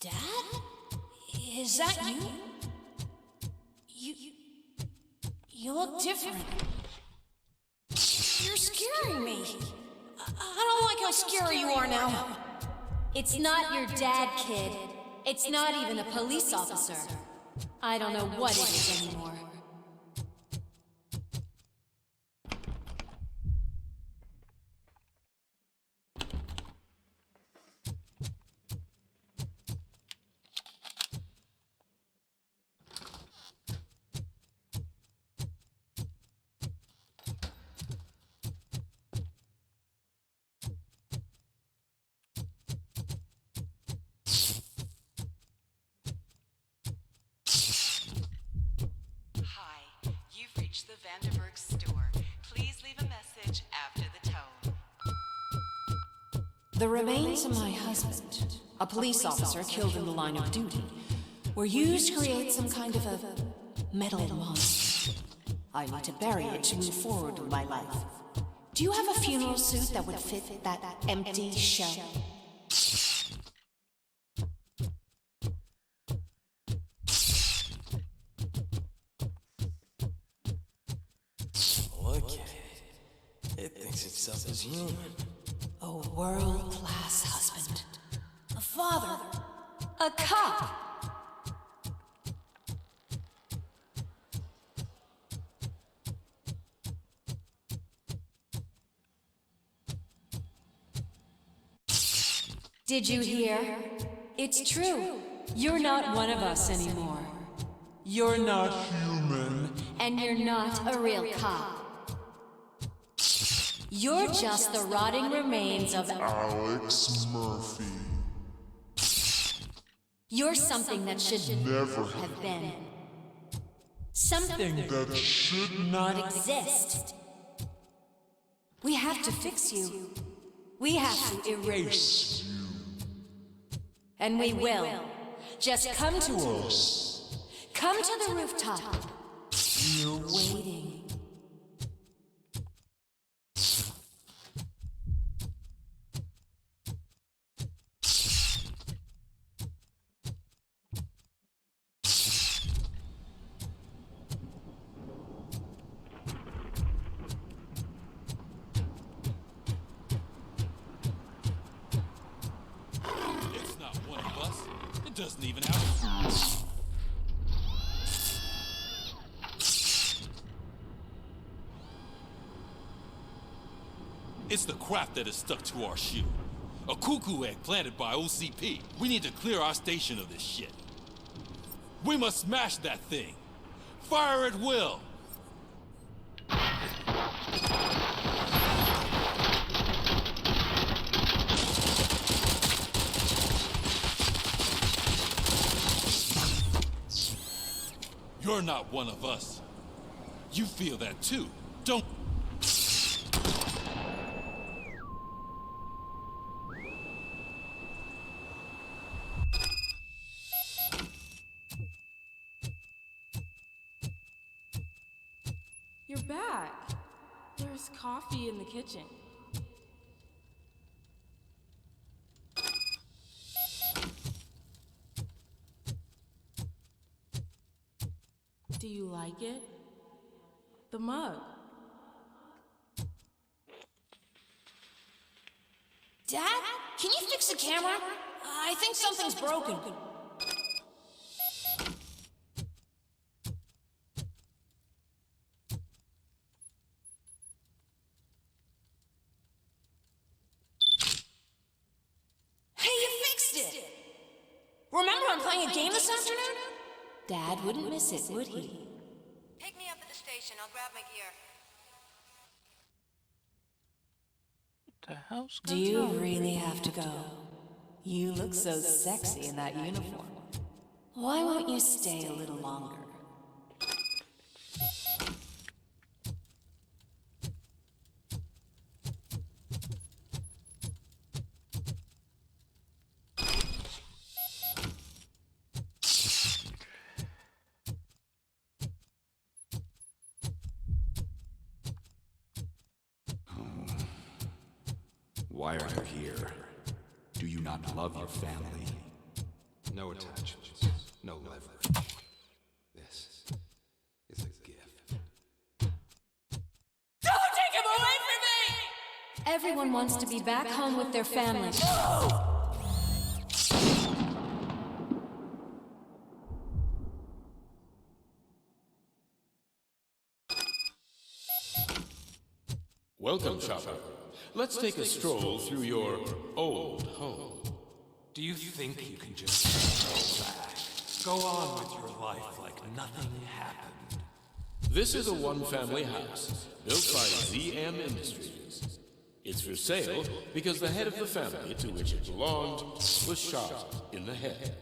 Dad? Is that you? You look different. You're scaring me. I don't like how scary you are now. It's not your dad, kid. It's not even a police officer. I don't know what it is anymore. The Vanderburg store. Please leave a message after the tone. The remains of my husband, a police officer killed in the line of duty, were used to create some kind of a metal monster. I need to bury it to move forward with my life. Do you have a funeral suit that would fit that empty shell? Thinks itself as human. A world-class husband. A father. A cop. Did you hear? It's true. You're not one of us anymore. You're not human. And you're not a real cop. You're just the rotting remains of Alex Murphy. You're something that should Never have been. Something that should not exist. We have to fix you. We have to erase you. And we will. Just come to us. Come to the rooftop. We're waiting. It's not one of us. It doesn't even have a... It's the crap that is stuck to our shoe. A cuckoo egg planted by OCP. We need to clear our station of this shit. We must smash that thing. Fire at will. You're not one of us. You feel that too, don't... You're back. There's coffee in the kitchen. Do you like it? The mug. Dad, can you fix the camera? I think something's broken. Hey, you fixed it! Remember I'm playing a game this afternoon? Dad wouldn't miss it, would he? Pick me up at the station. I'll grab my gear. The hell's Do you really have to go? You look so sexy in that uniform. Why won't you stay a little longer? Why are you here? Do you not love your family? No attachments, no leverage. This is a gift. Don't take him away from me! Everyone wants to be back home with their family. Welcome, shopper. Let's take a stroll through your old home. Do you think you can just go on with your life like nothing happened? This is a one-family house built by ZM Industries. It's for sale because the head of the family to which it belonged was shot in the head.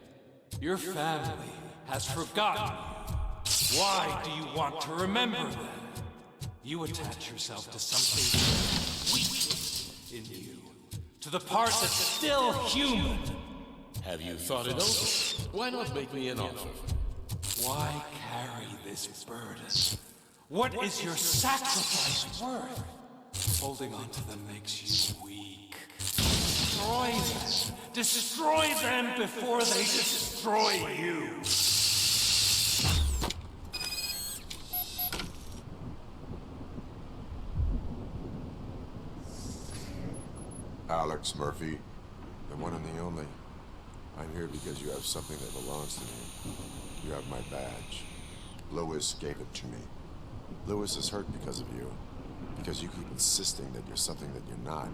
Your family has forgotten you. Why do you want to remember them? You attach yourself to something weak in you, to the part that's still human. Have you thought it over? Why not make me an offer? Why carry this burden? What is your sacrifice worth? Holding on to them makes you weak. Destroy them. Destroy them before they destroy you. Alex Murphy, the one and the only. I'm here because you have something that belongs to me. You have my badge. Lewis gave it to me. Lewis is hurt because of you. Because you keep insisting that you're something that you're not.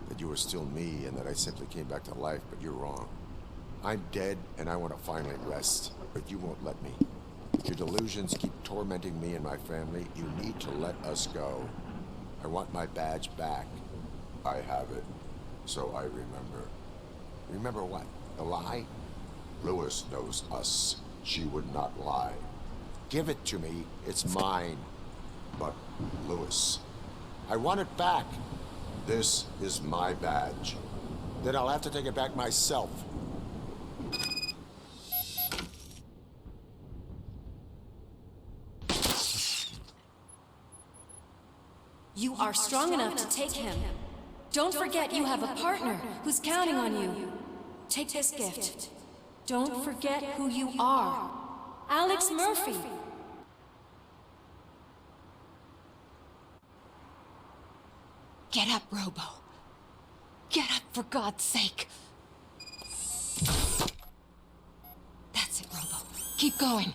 That you are still me and that I simply came back to life, but you're wrong. I'm dead and I want to finally rest, but you won't let me. Your delusions keep tormenting me and my family. You need to let us go. I want my badge back. I have it. So I remember. Remember what? A lie? Lewis knows us. She would not lie. Give it to me. It's mine. But, Lewis, I want it back. This is my badge. Then I'll have to take it back myself. You are strong enough to take him. Don't forget you have a partner who's counting on you. Take this gift. Don't forget who you are. Alex Murphy. Get up, Robo. Get up, for God's sake. That's it, Robo. Keep going.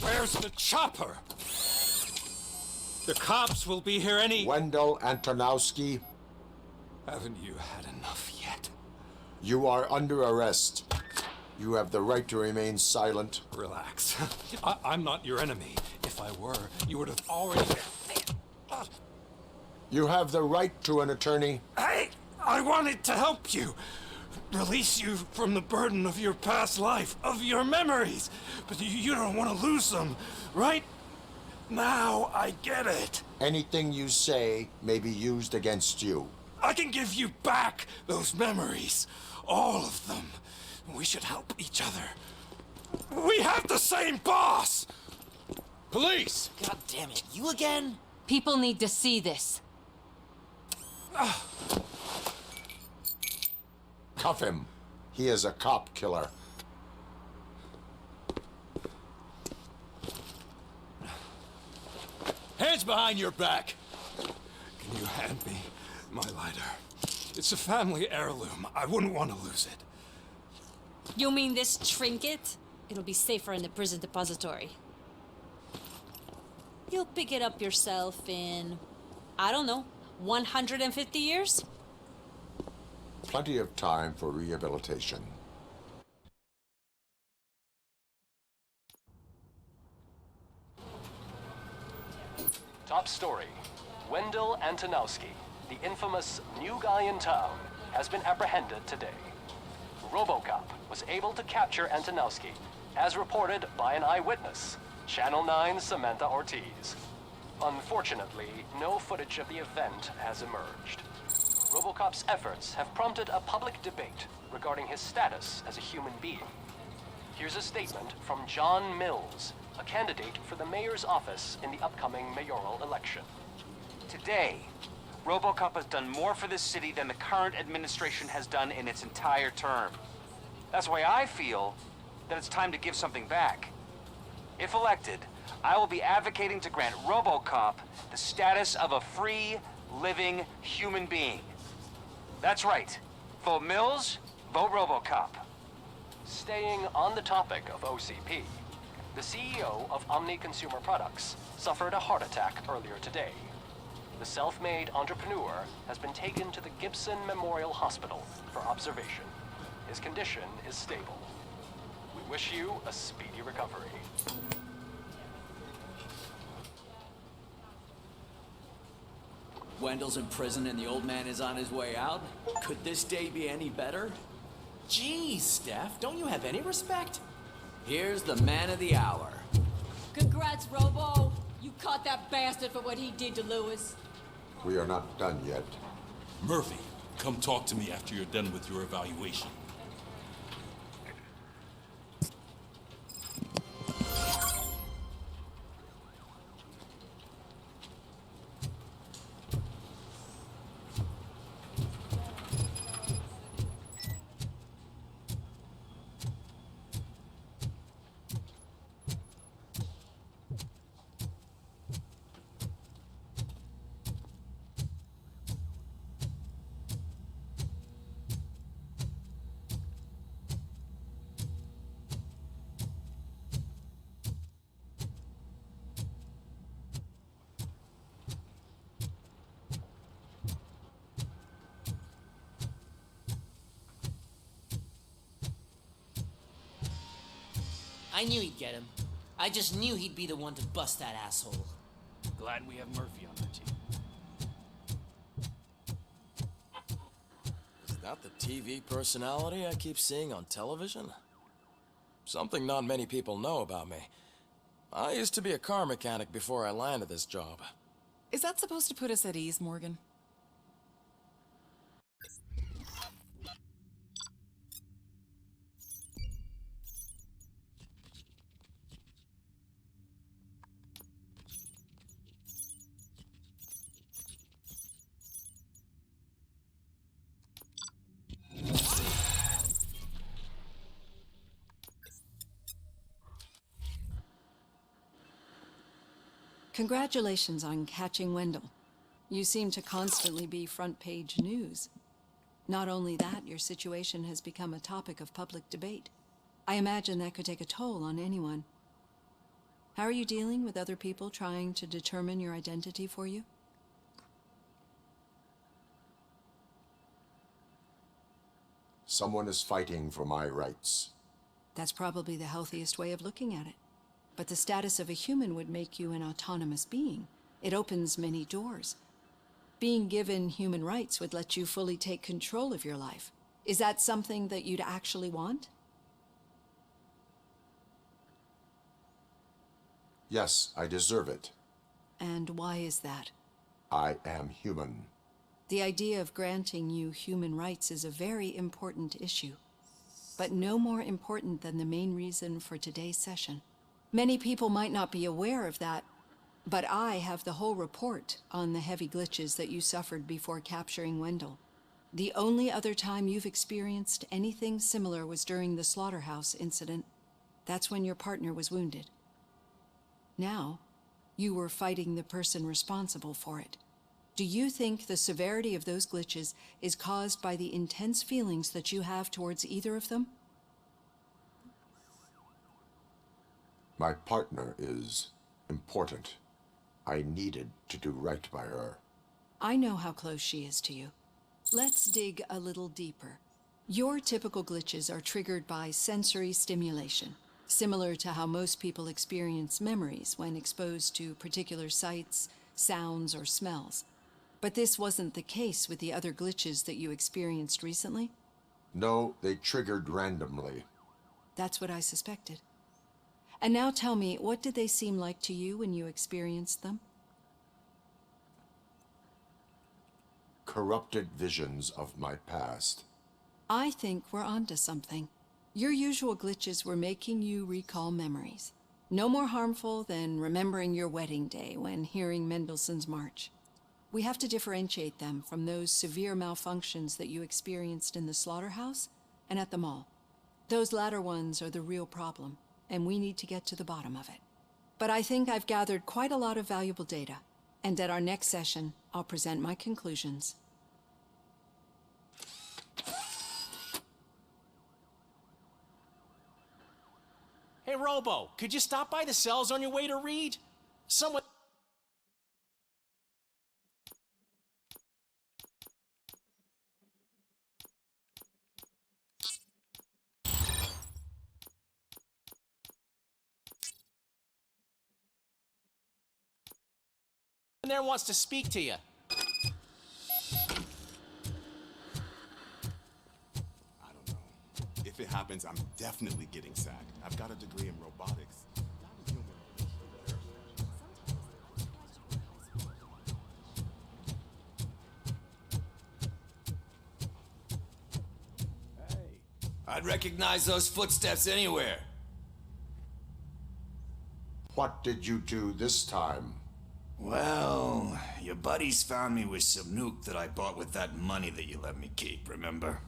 Where's the chopper? The cops will be here any... Wendell Antonowski. Haven't you had enough yet? You are under arrest. You have the right to remain silent. Relax. I'm not your enemy. If I were, you would have already... You have the right to an attorney. Hey, I wanted to help you. Release you from the burden of your past life, of your memories. But you don't want to lose them, right? Now I get it. Anything you say may be used against you. I can give you back those memories. All of them. We should help each other. We have the same boss! Police! God damn it, you again? People need to see this. Cuff him. He is a cop killer. Hands behind your back. Can you hand me my lighter? It's a family heirloom. I wouldn't want to lose it. You mean this trinket? It'll be safer in the prison depository. You'll pick it up yourself in, I don't know, 150 years? Plenty of time for rehabilitation. Top story. Wendell Antonowski, the infamous new guy in town, has been apprehended today. RoboCop was able to capture Antonowski, as reported by an eyewitness, Channel 9's Samantha Ortiz. Unfortunately, no footage of the event has emerged. RoboCop's efforts have prompted a public debate regarding his status as a human being. Here's a statement from John Mills, a candidate for the mayor's office in the upcoming mayoral election. Today, RoboCop has done more for this city than the current administration has done in its entire term. That's why I feel that it's time to give something back. If elected, I will be advocating to grant RoboCop the status of a free, living human being. That's right. Vote Mills, vote RoboCop. Staying on the topic of OCP, the CEO of Omni Consumer Products suffered a heart attack earlier today. The self-made entrepreneur has been taken to the Gibson Memorial Hospital for observation. His condition is stable. We wish you a speedy recovery. Wendell's in prison and the old man is on his way out? Could this day be any better? Geez, Steph, don't you have any respect? Here's the man of the hour. Congrats, Robo. You caught that bastard for what he did to Lewis. We are not done yet. Murphy, come talk to me after you're done with your evaluation. I knew he'd get him. I just knew he'd be the one to bust that asshole. Glad we have Murphy on our team. Is that the TV personality I keep seeing on television? Something not many people know about me. I used to be a car mechanic before I landed this job. Is that supposed to put us at ease, Morgan? Congratulations on catching Wendell. You seem to constantly be front-page news. Not only that, your situation has become a topic of public debate. I imagine that could take a toll on anyone. How are you dealing with other people trying to determine your identity for you? Someone is fighting for my rights. That's probably the healthiest way of looking at it. But the status of a human would make you an autonomous being. It opens many doors. Being given human rights would let you fully take control of your life. Is that something that you'd actually want? Yes, I deserve it. And why is that? I am human. The idea of granting you human rights is a very important issue, but no more important than the main reason for today's session. Many people might not be aware of that, but I have the whole report on the heavy glitches that you suffered before capturing Wendell. The only other time you've experienced anything similar was during the slaughterhouse incident. That's when your partner was wounded. Now, you were fighting the person responsible for it. Do you think the severity of those glitches is caused by the intense feelings that you have towards either of them? My partner is important. I needed to do right by her. I know how close she is to you. Let's dig a little deeper. Your typical glitches are triggered by sensory stimulation, similar to how most people experience memories when exposed to particular sights, sounds, or smells. But this wasn't the case with the other glitches that you experienced recently? No, they triggered randomly. That's what I suspected. And now tell me, what did they seem like to you when you experienced them? Corrupted visions of my past. I think we're onto something. Your usual glitches were making you recall memories. No more harmful than remembering your wedding day when hearing Mendelssohn's March. We have to differentiate them from those severe malfunctions that you experienced in the slaughterhouse and at the mall. Those latter ones are the real problem, and we need to get to the bottom of it. But I think I've gathered quite a lot of valuable data, and at our next session, I'll present my conclusions. Hey, Robo, could you stop by the cells on your way to read? Someone... there wants to speak to you. If it happens, I'm definitely getting sacked. I've got a degree in robotics. I'd recognize those footsteps anywhere. What did you do this time? Well, your buddies found me with some nuke that I bought with that money that you let me keep, remember?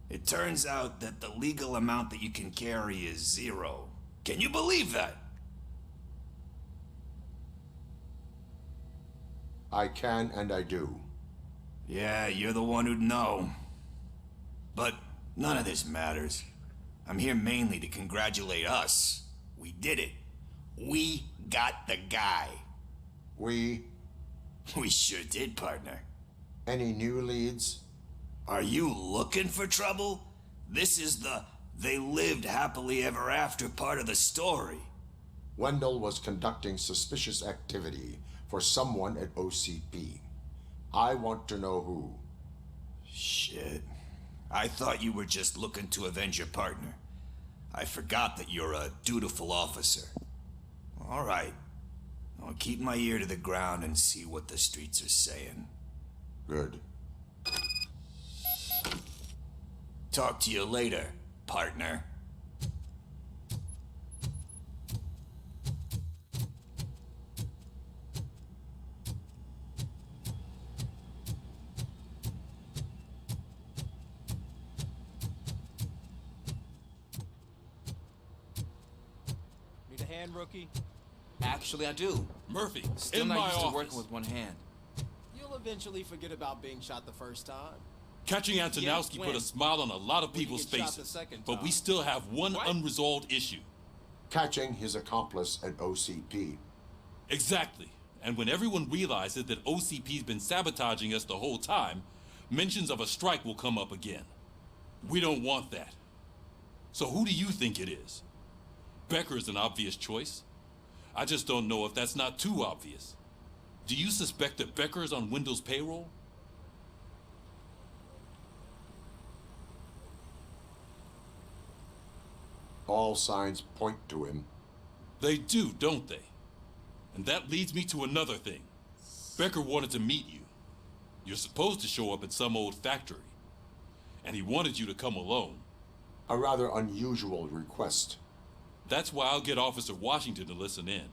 It turns out that the legal amount that you can carry is 0. Can you believe that? I can and I do. Yeah, you're the one who'd know. But none of this matters. I'm here mainly to congratulate us. We did it. We got the guy. We sure did, partner. Any new leads? Are you looking for trouble? This is the They lived happily ever after part of the story. Wendell was conducting suspicious activity for someone at OCP. I want to know who. Shit. I thought you were just looking to avenge your partner. I forgot that you're a dutiful officer. All right. I'll keep my ear to the ground and see what the streets are saying. Good. Talk to you later, partner. Need a hand, rookie? Actually, I do. Murphy, Still in not my used to office. working with one hand. You'll eventually forget about being shot the first time. Catching Antonowski Yeah, put a when? smile on a lot of When you people's get shot the faces. second But we time. still have one unresolved issue. Catching his accomplice at OCP. Exactly. And when everyone realizes that OCP's been sabotaging us the whole time, mentions of a strike will come up again. We don't want that. So who do you think it is? Becker is an obvious choice. I just don't know if that's not too obvious. Do you suspect that Becker is on Wendell's payroll? All signs point to him. They do, don't they? And that leads me to another thing. Becker wanted to meet you. You're supposed to show up at some old factory. And he wanted you to come alone. A rather unusual request. That's why I'll get Officer Washington to listen in.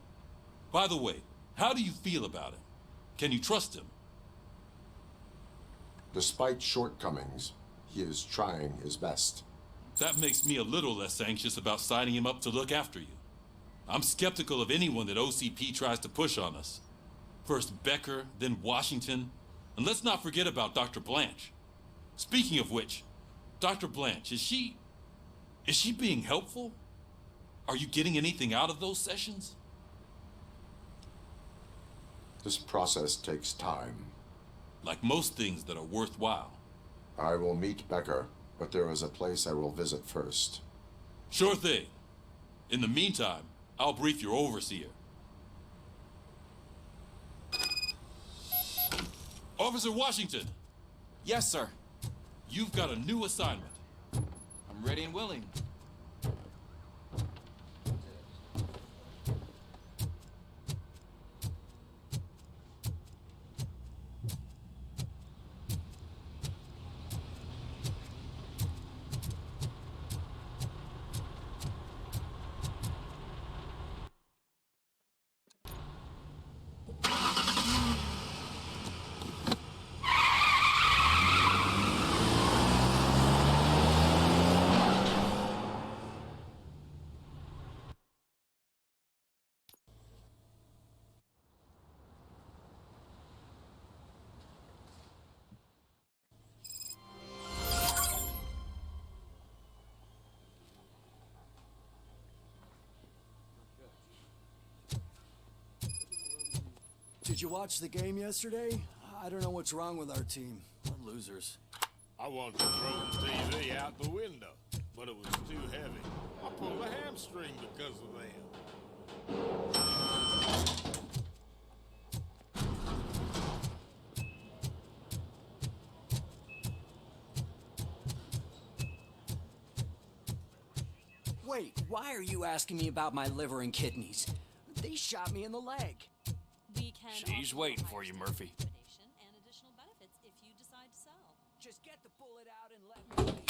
By the way, how do you feel about him? Can you trust him? Despite shortcomings, he is trying his best. That makes me a little less anxious about signing him up to look after you. I'm skeptical of anyone that OCP tries to push on us. First Becker, then Washington. And let's not forget about Dr. Blanche. Speaking of which, Dr. Blanche, is she being helpful? Are you getting anything out of those sessions? This process takes time. Like most things that are worthwhile. I will meet Becker, but there is a place I will visit first. Sure thing. In the meantime, I'll brief your overseer. Officer Washington! Yes, sir. You've got a new assignment. I'm ready and willing. Did you watch the game yesterday? I don't know what's wrong with our team. We're losers. I wanted to throw the TV out the window, but it was too heavy. I pulled a hamstring because of them. Wait, why are you asking me about my liver and kidneys? They shot me in the leg. We can She's waiting for you, Murphy. and additional benefits if you decide to sell. Just get the bullet out and let me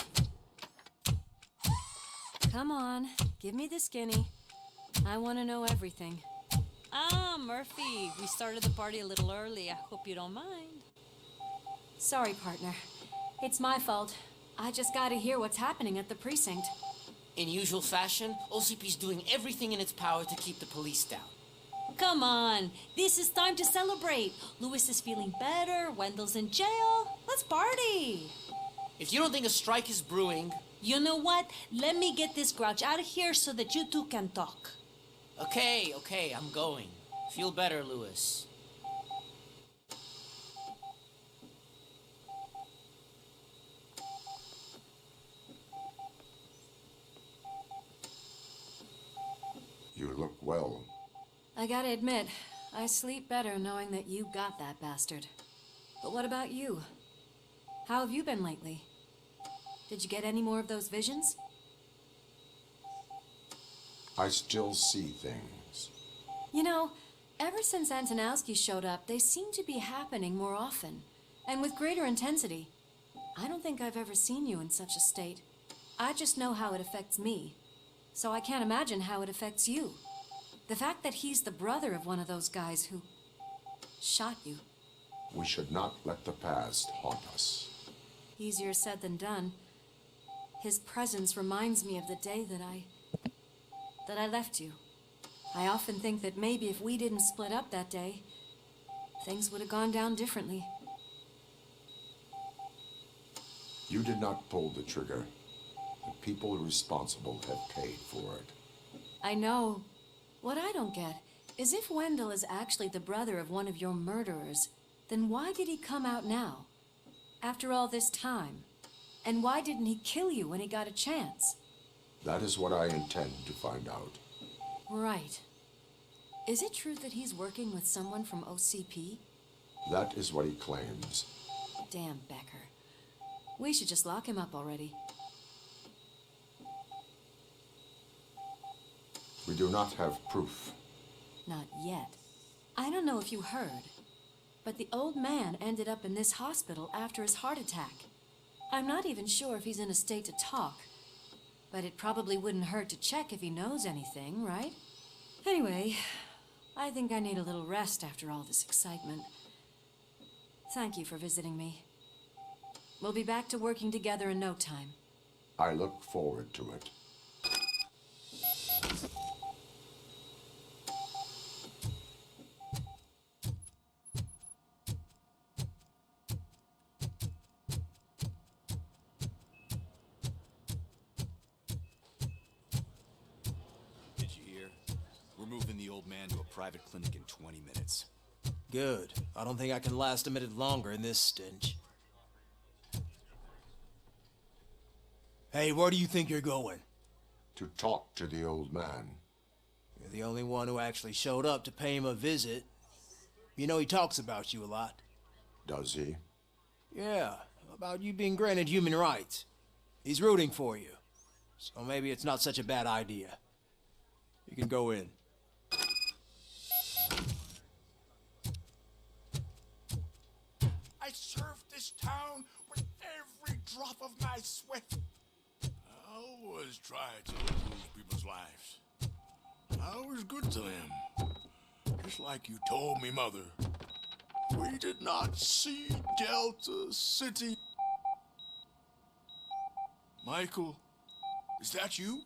leave. Come on, give me the skinny. I want to know everything. Ah, Murphy, we started the party a little early. I hope you don't mind. Sorry, partner. It's my fault. I just gotta hear what's happening at the precinct. In usual fashion, OCP's doing everything in its power to keep the police down. Come on, this is time to celebrate. Louis is feeling better, Wendell's in jail. Let's party. If you don't think a strike is brewing... You know what? Let me get this grouch out of here so that you two can talk. Okay, I'm going. Feel better, Louis. You look well. I gotta admit, I sleep better knowing that you got that bastard. But what about you? How have you been lately? Did you get any more of those visions? I still see things. You know, ever since Antonowski showed up, they seem to be happening more often, and with greater intensity. I don't think I've ever seen you in such a state. I just know how it affects me, so I can't imagine how it affects you. The fact that he's the brother of one of those guys who shot you. We should not let the past haunt us. Easier said than done. His presence reminds me of the day that I left you. I often think that maybe if we didn't split up that day, things would have gone down differently. You did not pull the trigger. The people responsible have paid for it. I know. What I don't get is if Wendell is actually the brother of one of your murderers, then why did he come out now? After all this time? And why didn't he kill you when he got a chance? That is what I intend to find out. Right. Is it true that he's working with someone from OCP? That is what he claims. Damn Becker. We should just lock him up already. We do not have proof. Not yet. I don't know if you heard, but the old man ended up in this hospital after his heart attack. I'm not even sure if he's in a state to talk, but it probably wouldn't hurt to check if he knows anything, right? Anyway, I think I need a little rest after all this excitement. Thank you for visiting me. We'll be back to working together in no time. I look forward to it. Did you hear? We're moving the old man to a private clinic in 20 minutes. Good. I don't think I can last a minute longer in this stench. Hey, where do you think you're going? To talk to the old man. You're the only one who actually showed up to pay him a visit. You know he talks about you a lot. Does he? Yeah, about you being granted human rights. He's rooting for you. So maybe it's not such a bad idea. You can go in. I served this town with every drop of my sweat. I always tried to improve people's lives. I was good to them. Just like you told me, Mother. We did not see Delta City. Michael, is that you?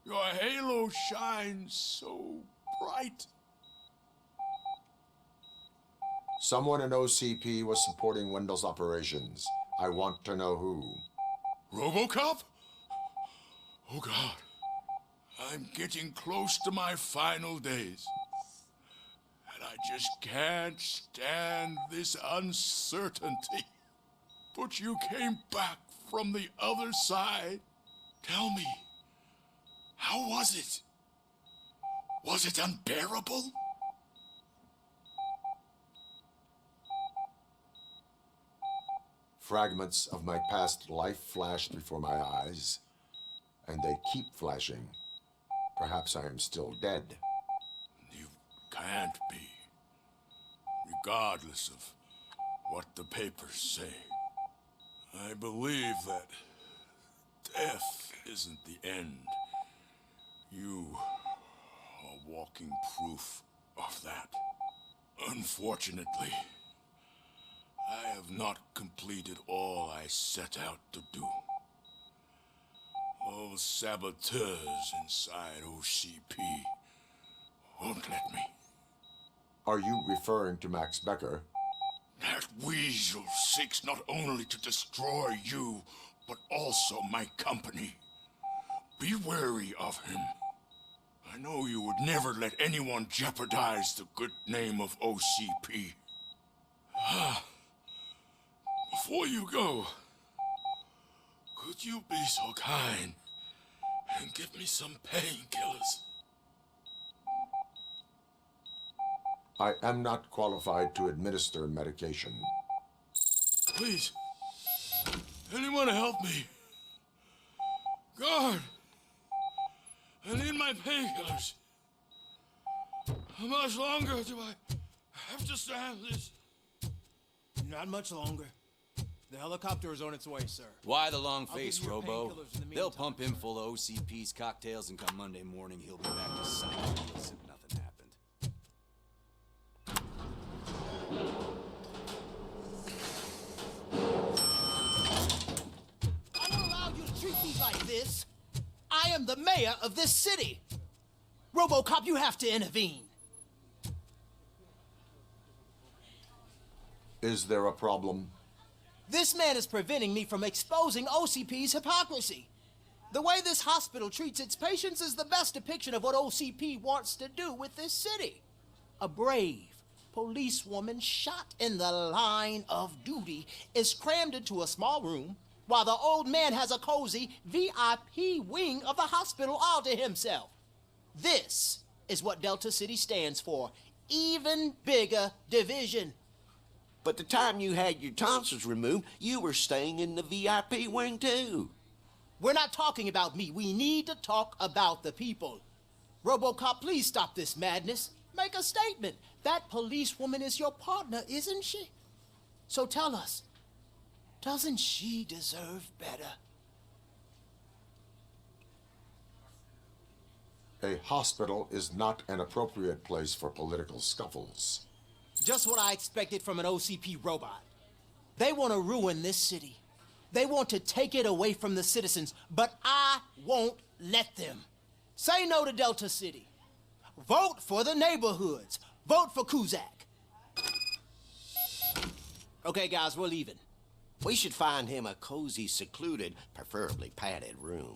Your halo shines so bright. Someone in OCP was supporting Wendell's operations. I want to know who. RoboCop? Oh God. I'm getting close to my final days. And I just can't stand this uncertainty. But you came back from the other side. Tell me, how was it? Was it unbearable? Fragments of my past life flashed before my eyes, and they keep flashing. Perhaps I am still dead. You can't be, regardless of what the papers say. I believe that death isn't the end. You are walking proof of that. Unfortunately, I have not completed all I set out to do. Those saboteurs inside OCP won't let me. Are you referring to Max Becker? That weasel seeks not only to destroy you, but also my company. Be wary of him. I know you would never let anyone jeopardize the good name of OCP. Before you go, could you be so kind and give me some painkillers? I am not qualified to administer medication. Please, anyone help me. Guard, I need my painkillers. How much longer do I have to stand this? Not much longer. The helicopter is on its way, sir. Why the long I'll give face, you your Robo? painkillers in the They'll meantime, pump him full of OCP's cocktails, and come Monday morning, he'll be back to sign as if nothing happened. I don't allow you to treat me like this. I am the mayor of this city. RoboCop, you have to intervene. Is there a problem? This man is preventing me from exposing OCP's hypocrisy. The way this hospital treats its patients is the best depiction of what OCP wants to do with this city. A brave policewoman shot in the line of duty is crammed into a small room while the old man has a cozy VIP wing of the hospital all to himself. This is what Delta City stands for. Even bigger division. But the time you had your tonsils removed, you were staying in the VIP wing too. We're not talking about me. We need to talk about the people. RoboCop, please stop this madness. Make a statement. That policewoman is your partner, isn't she? So tell us, doesn't she deserve better? A hospital is not an appropriate place for political scuffles. Just what I expected from an OCP robot. They want to ruin this city. They want to take it away from the citizens, but I won't let them. Say no to Delta City. Vote for the neighborhoods. Vote for Kuzak. Okay, guys, we're leaving. We should find him a cozy, secluded, preferably padded room.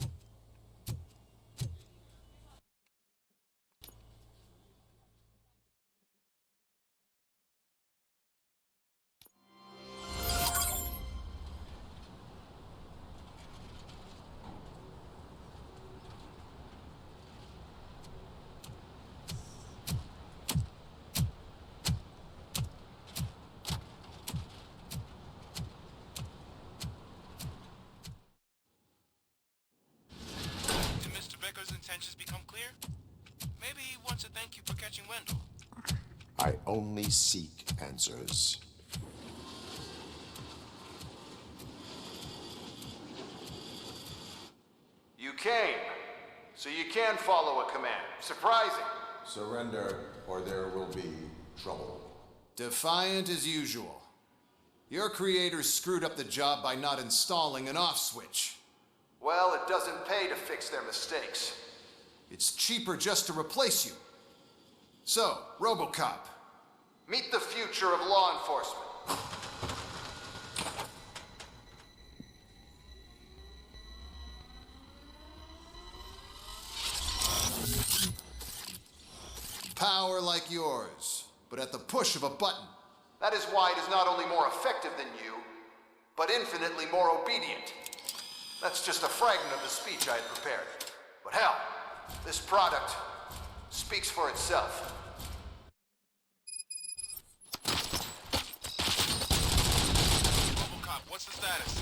Intentions become clear? Maybe he wants to thank you for catching Wendell. I only seek answers. You came, so you can follow a command. Surprising. Surrender, or there will be trouble. Defiant as usual. Your creators screwed up the job by not installing an off switch. Well, it doesn't pay to fix their mistakes. It's cheaper just to replace you. So, RoboCop, meet the future of law enforcement. Power like yours, but at the push of a button. That is why it is not only more effective than you, but infinitely more obedient. That's just a fragment of the speech I had prepared. But hell, this product speaks for itself. RoboCop, what's the status?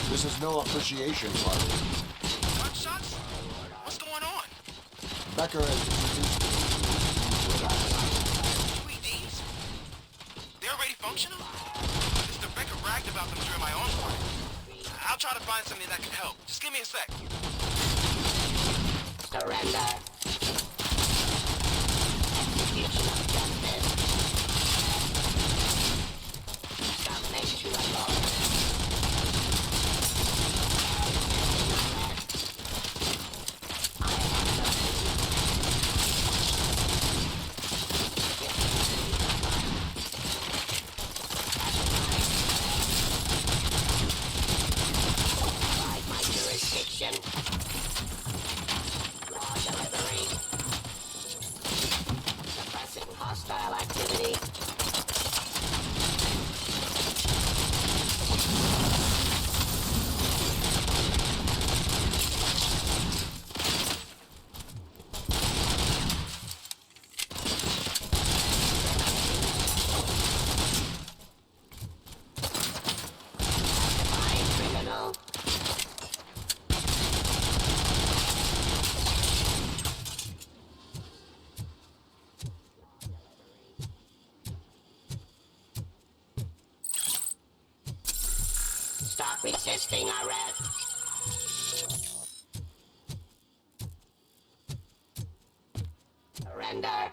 This is no appreciation party. Gunshots? What's going on? Becker has UEDs? They're already functional? Mr. Becker bragged about them during my own party. I'll try to find something that can help. Just give me a sec. Surrender. Execution of justice. Submit to the law. My jurisdiction. Law delivery. Suppressing hostile activity. Stop resisting arrest. Surrender.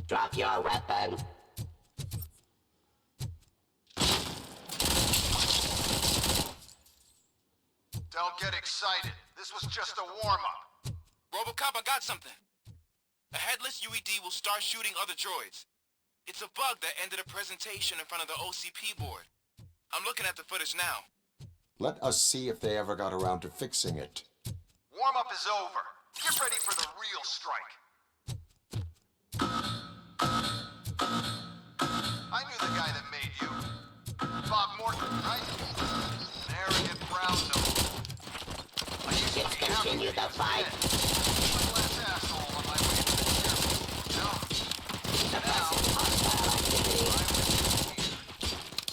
Drop your weapon. Don't get excited. This was just a warm-up. RoboCop, I got something. A headless UED will start shooting other droids. It's a bug that ended a presentation in front of the OCP board. I'm looking at the footage now. Let us see if they ever got around to fixing it. Warm-up is over. Get ready for the real strike. I knew the guy that made you. Bob Morton, right? An arrogant brown nose. I used to be happy Continue the fight. one last asshole on my way to the chairman. No. Suppressing hostile activity.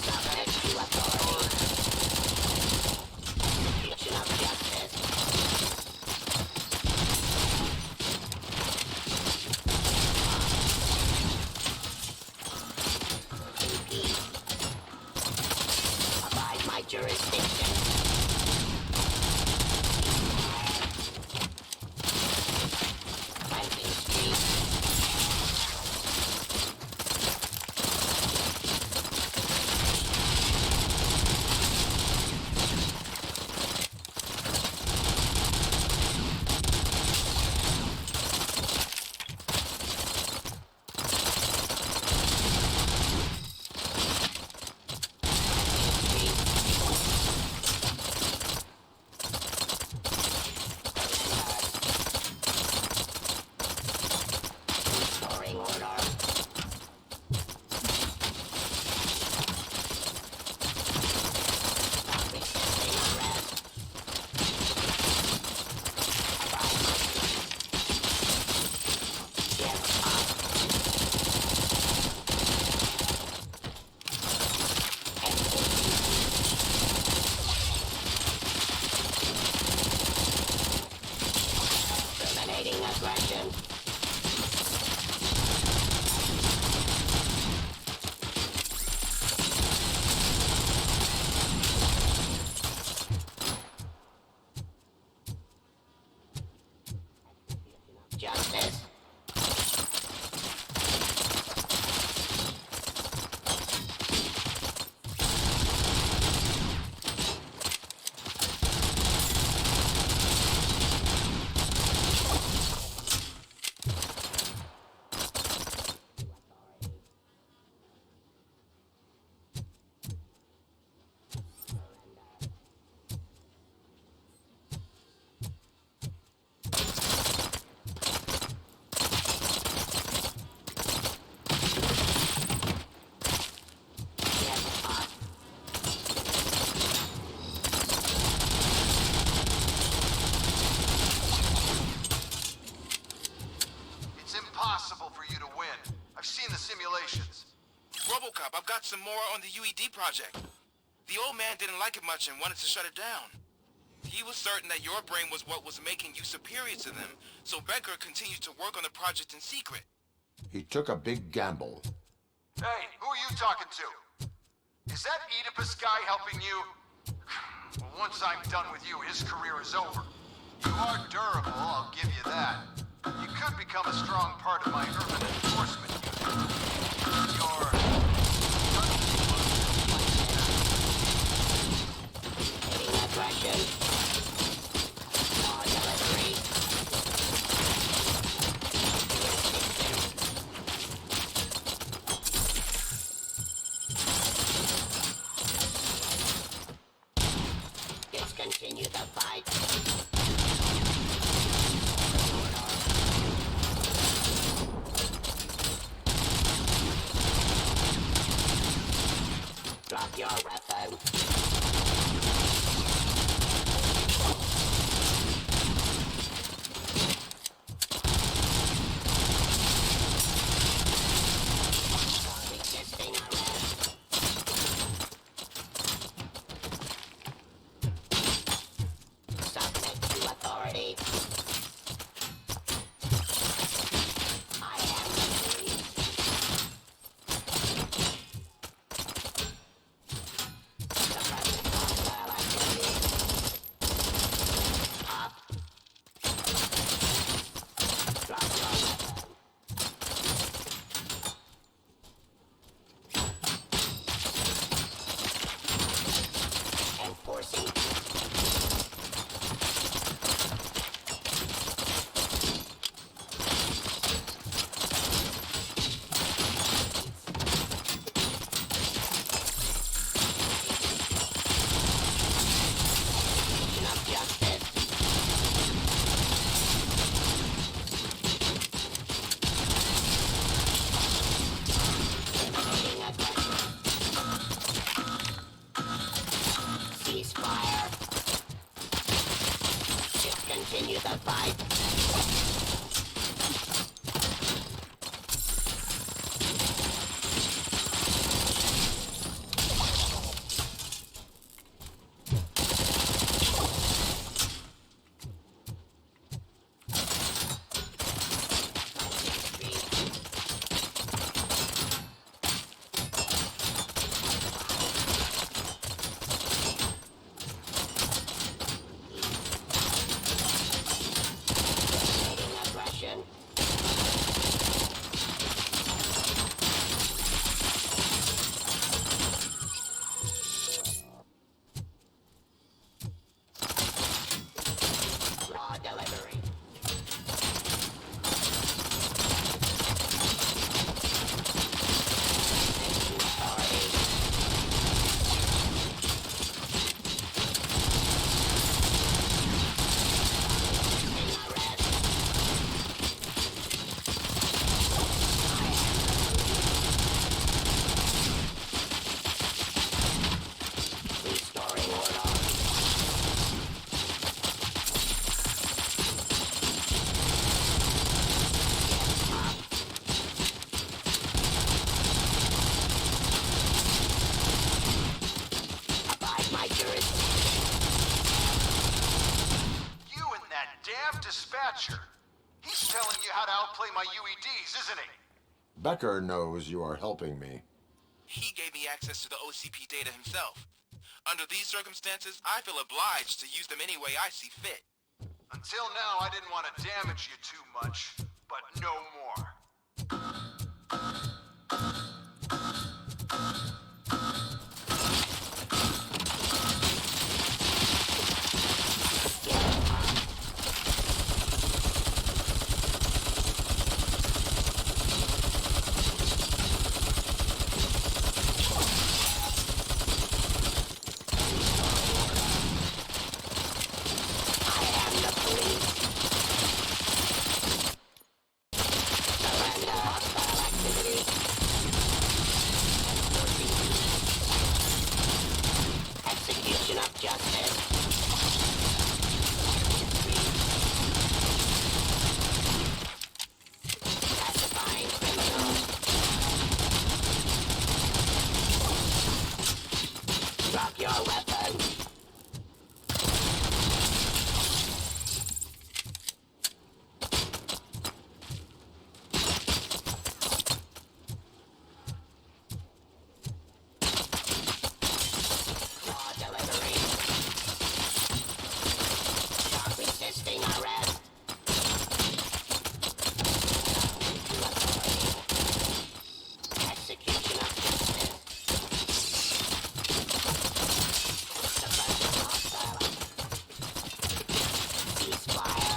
Subject to authority. Execution of justice. Abide my jurisdiction. Banking Street. Restoring order. Stop resisting arrest. Yes, terminating aggression. Justice. It's impossible for you to win. I've seen the simulations. RoboCop, I've got some more on the UED project. The old man didn't like it much and wanted to shut it down. He was certain that your brain was what was making you superior to them, so Becker continued to work on the project in secret. He took a big gamble. Hey, who are you talking to? Is that Oedipus guy helping you? Well, once I'm done with you, his career is over. You are durable, I'll give you that. You could become a strong part of my urban enforcement unit. You're... Hitting aggression. More delivery. Discontinue the fight. Drop your weapon. Resisting arrest. Submit to play my UEDs, isn't he? Becker knows you are helping me. He gave me access to the OCP data himself. Under these circumstances, I feel obliged to use them any way I see fit. Until now, I didn't want to damage you too much, but no more. Execution of justice. Classifying criminals. Drop your weapon. Law delivery. Stop resisting arrest. Execution of justice. Suppressing hostile. Ceasefire.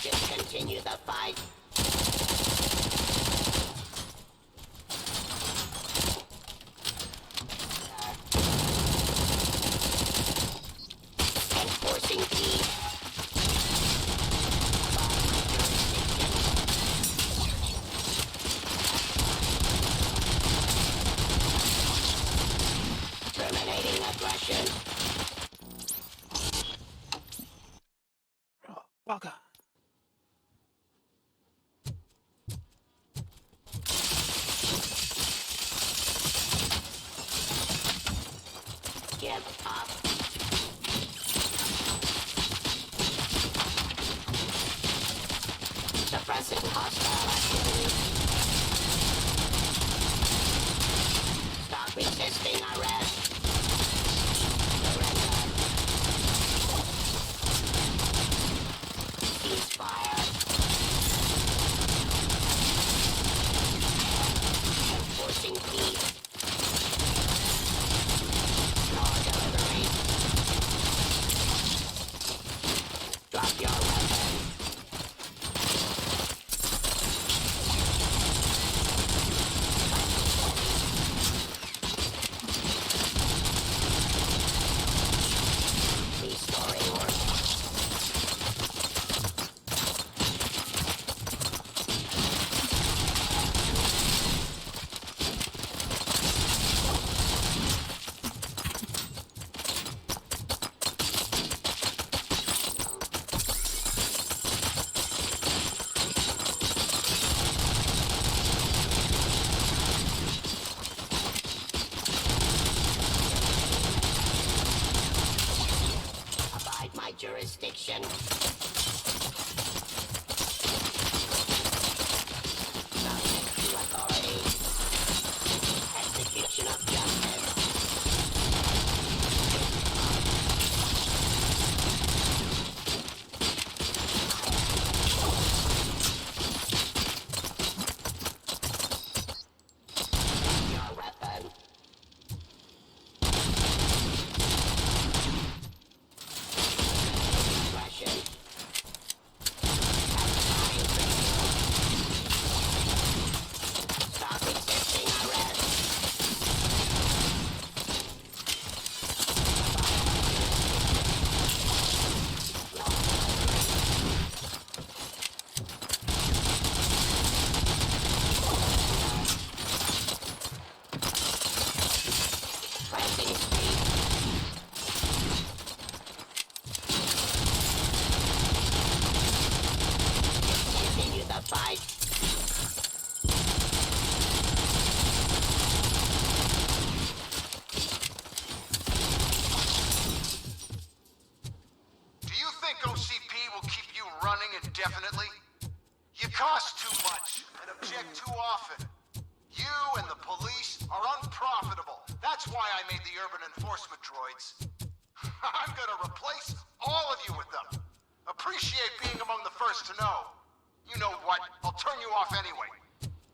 Discontinue the fight. Enforcing peace. Terminating aggression. Bugger. Give up. Suppressing hostile activity. Stop resisting arrest. Surrender. Ceasefire. Enforcing peace. Law delivery. Drop your weapon. Restoring order. Abide my jurisdiction. Subject to authority. Execution of justice. Your weapon. Aggression. Satisfying criminal. Stop resisting arrest. Planting speed. Continue the fight. Do you think OCP will keep you running indefinitely? it too often. You and the police are unprofitable. That's why I made the urban enforcement droids. I'm gonna replace all of you with them. Appreciate being among the first to know. You know what? I'll turn you off anyway.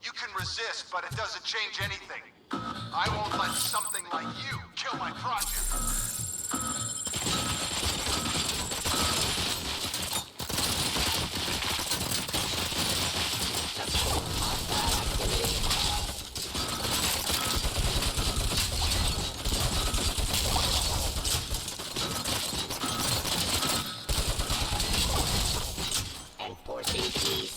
You can resist, but it doesn't change anything. I won't let something like you kill my project. Enforcing peace.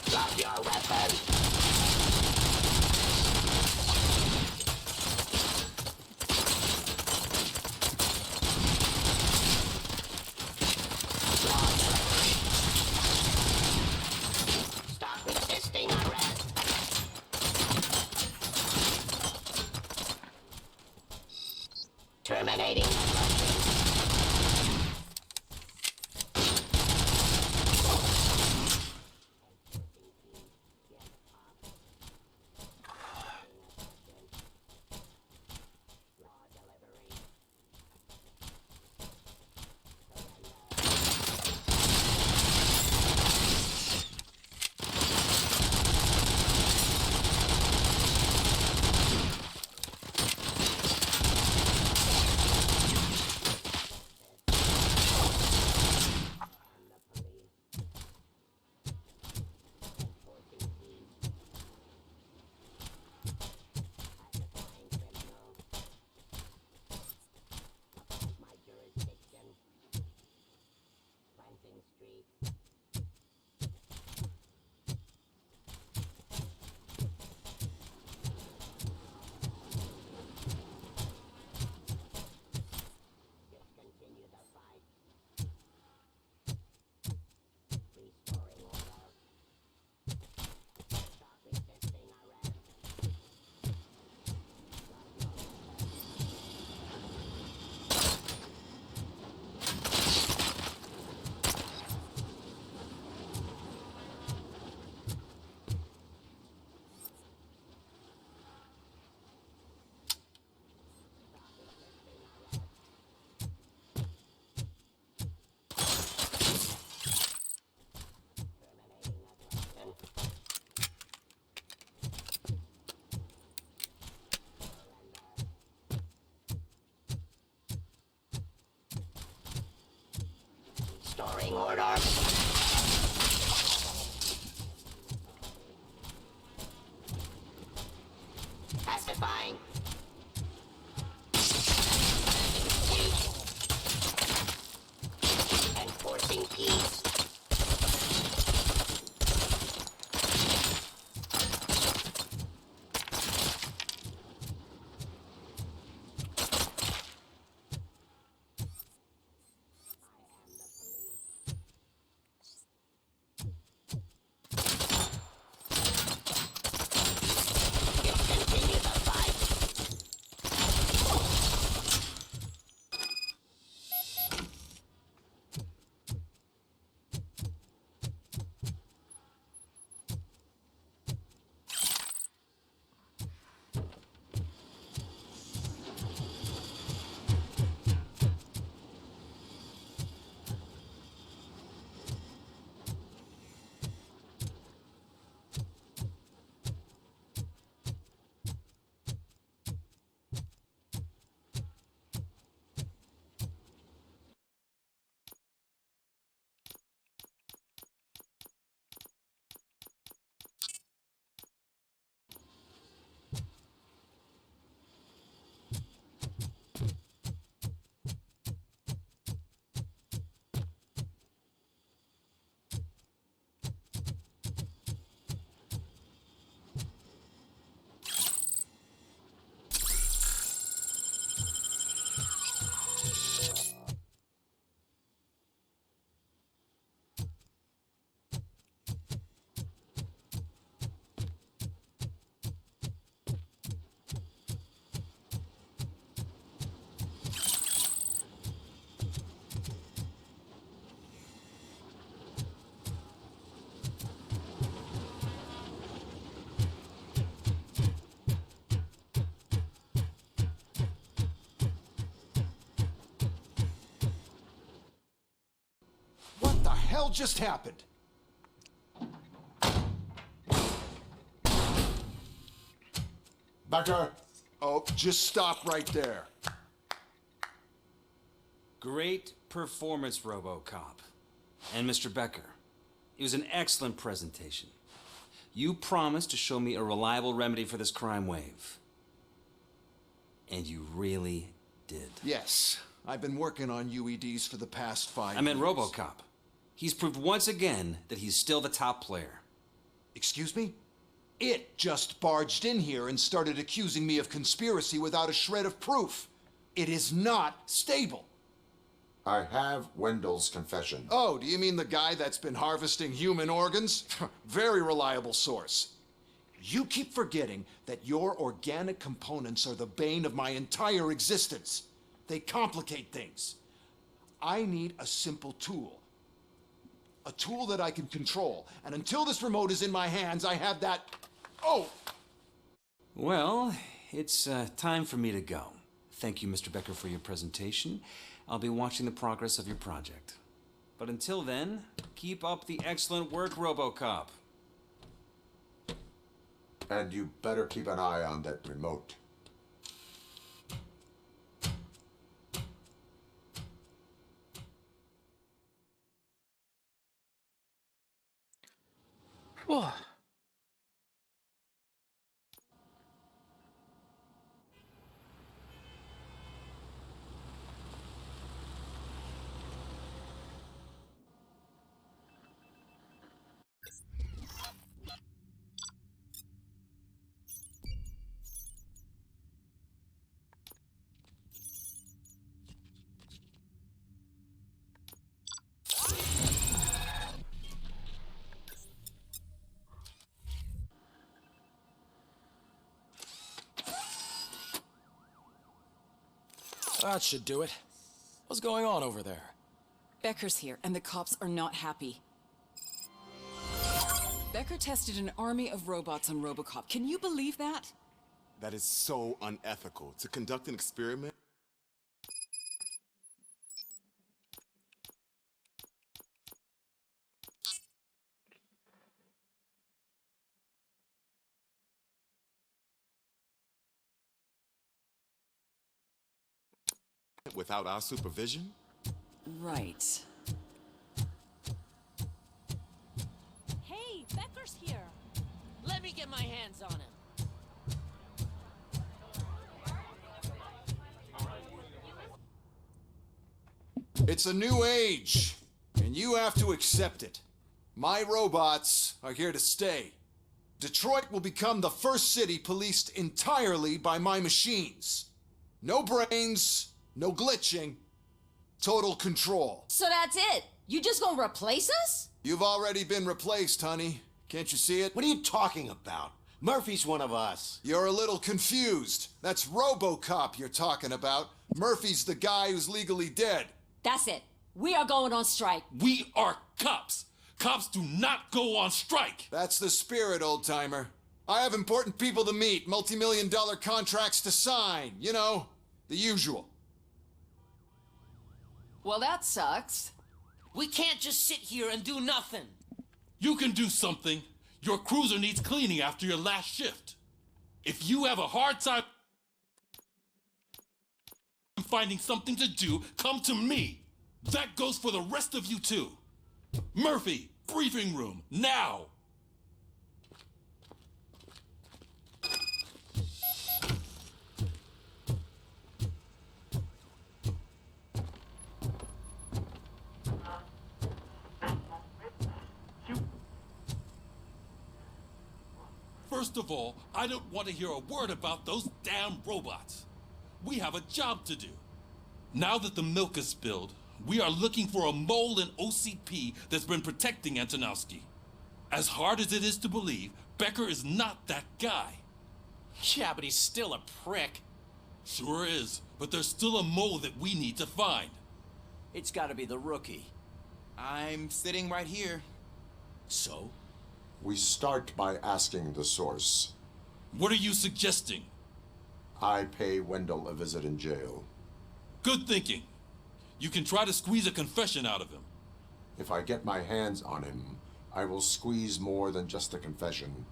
Drop your weapon. Stop resisting arrest. Terminating. Restoring order. Pacifying. Enforcing peace. Discontinue the fight. hell just happened? Becker! Oh, just stop right there. Great performance, RoboCop. And Mr. Becker, it was an excellent presentation. You promised to show me a reliable remedy for this crime wave. And you really did. Yes, I've been working on UEDs for the past 5 years. I meant RoboCop. He's proved once again that he's still the top player. Excuse me? It just barged in here and started accusing me of conspiracy without a shred of proof. It is not stable. I have Wendell's confession. Oh, do you mean the guy that's been harvesting human organs? Very reliable source. You keep forgetting that your organic components are the bane of my entire existence. They complicate things. I need a simple tool. A tool that I can control. And until this remote is in my hands, I have that... Oh! Well, it's time for me to go. Thank you, Mr. Becker, for your presentation. I'll be watching the progress of your project. But until then, keep up the excellent work, RoboCop. And you better keep an eye on that remote. Whoa. That should do it. What's going on over there? Becker's here, and the cops are not happy. Becker tested an army of robots on RoboCop. Can you believe that? That is so unethical. To conduct an experiment? Without our supervision? Right. Hey, Becker's here. Let me get my hands on him. It's a new age, and you have to accept it. My robots are here to stay. Detroit will become the first city policed entirely by my machines. No brains, no glitching, total control. So that's it? You just gonna replace us? You've already been replaced, honey. Can't you see it? What are you talking about? Murphy's one of us. You're a little confused. That's RoboCop you're talking about. Murphy's the guy who's legally dead. That's it. We are going on strike. We are cops. Cops do not go on strike. That's the spirit, old-timer. I have important people to meet, multi-million-dollar contracts to sign. You know, the usual. Well, that sucks. We can't just sit here and do nothing. You can do something. Your cruiser needs cleaning after your last shift. If you have a hard time finding something to do, come to me. That goes for the rest of you too. Murphy, briefing room, now! First of all, I don't want to hear a word about those damn robots. We have a job to do. Now that the milk is spilled, we are looking for a mole in OCP that's been protecting Antonowski. As hard as it is to believe, Becker is not that guy. Yeah, but he's still a prick. Sure is, but there's still a mole that we need to find. It's gotta be the rookie. I'm sitting right here. So? We start by asking the source. What are you suggesting? I pay Wendell a visit in jail. Good thinking. You can try to squeeze a confession out of him. If I get my hands on him, I will squeeze more than just a confession.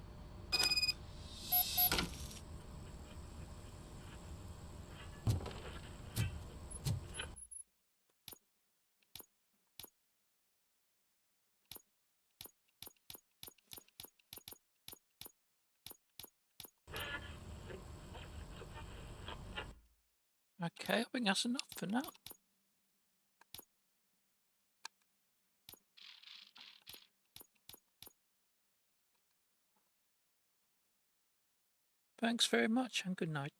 Okay, I think that's enough for now. Thanks very much and good night.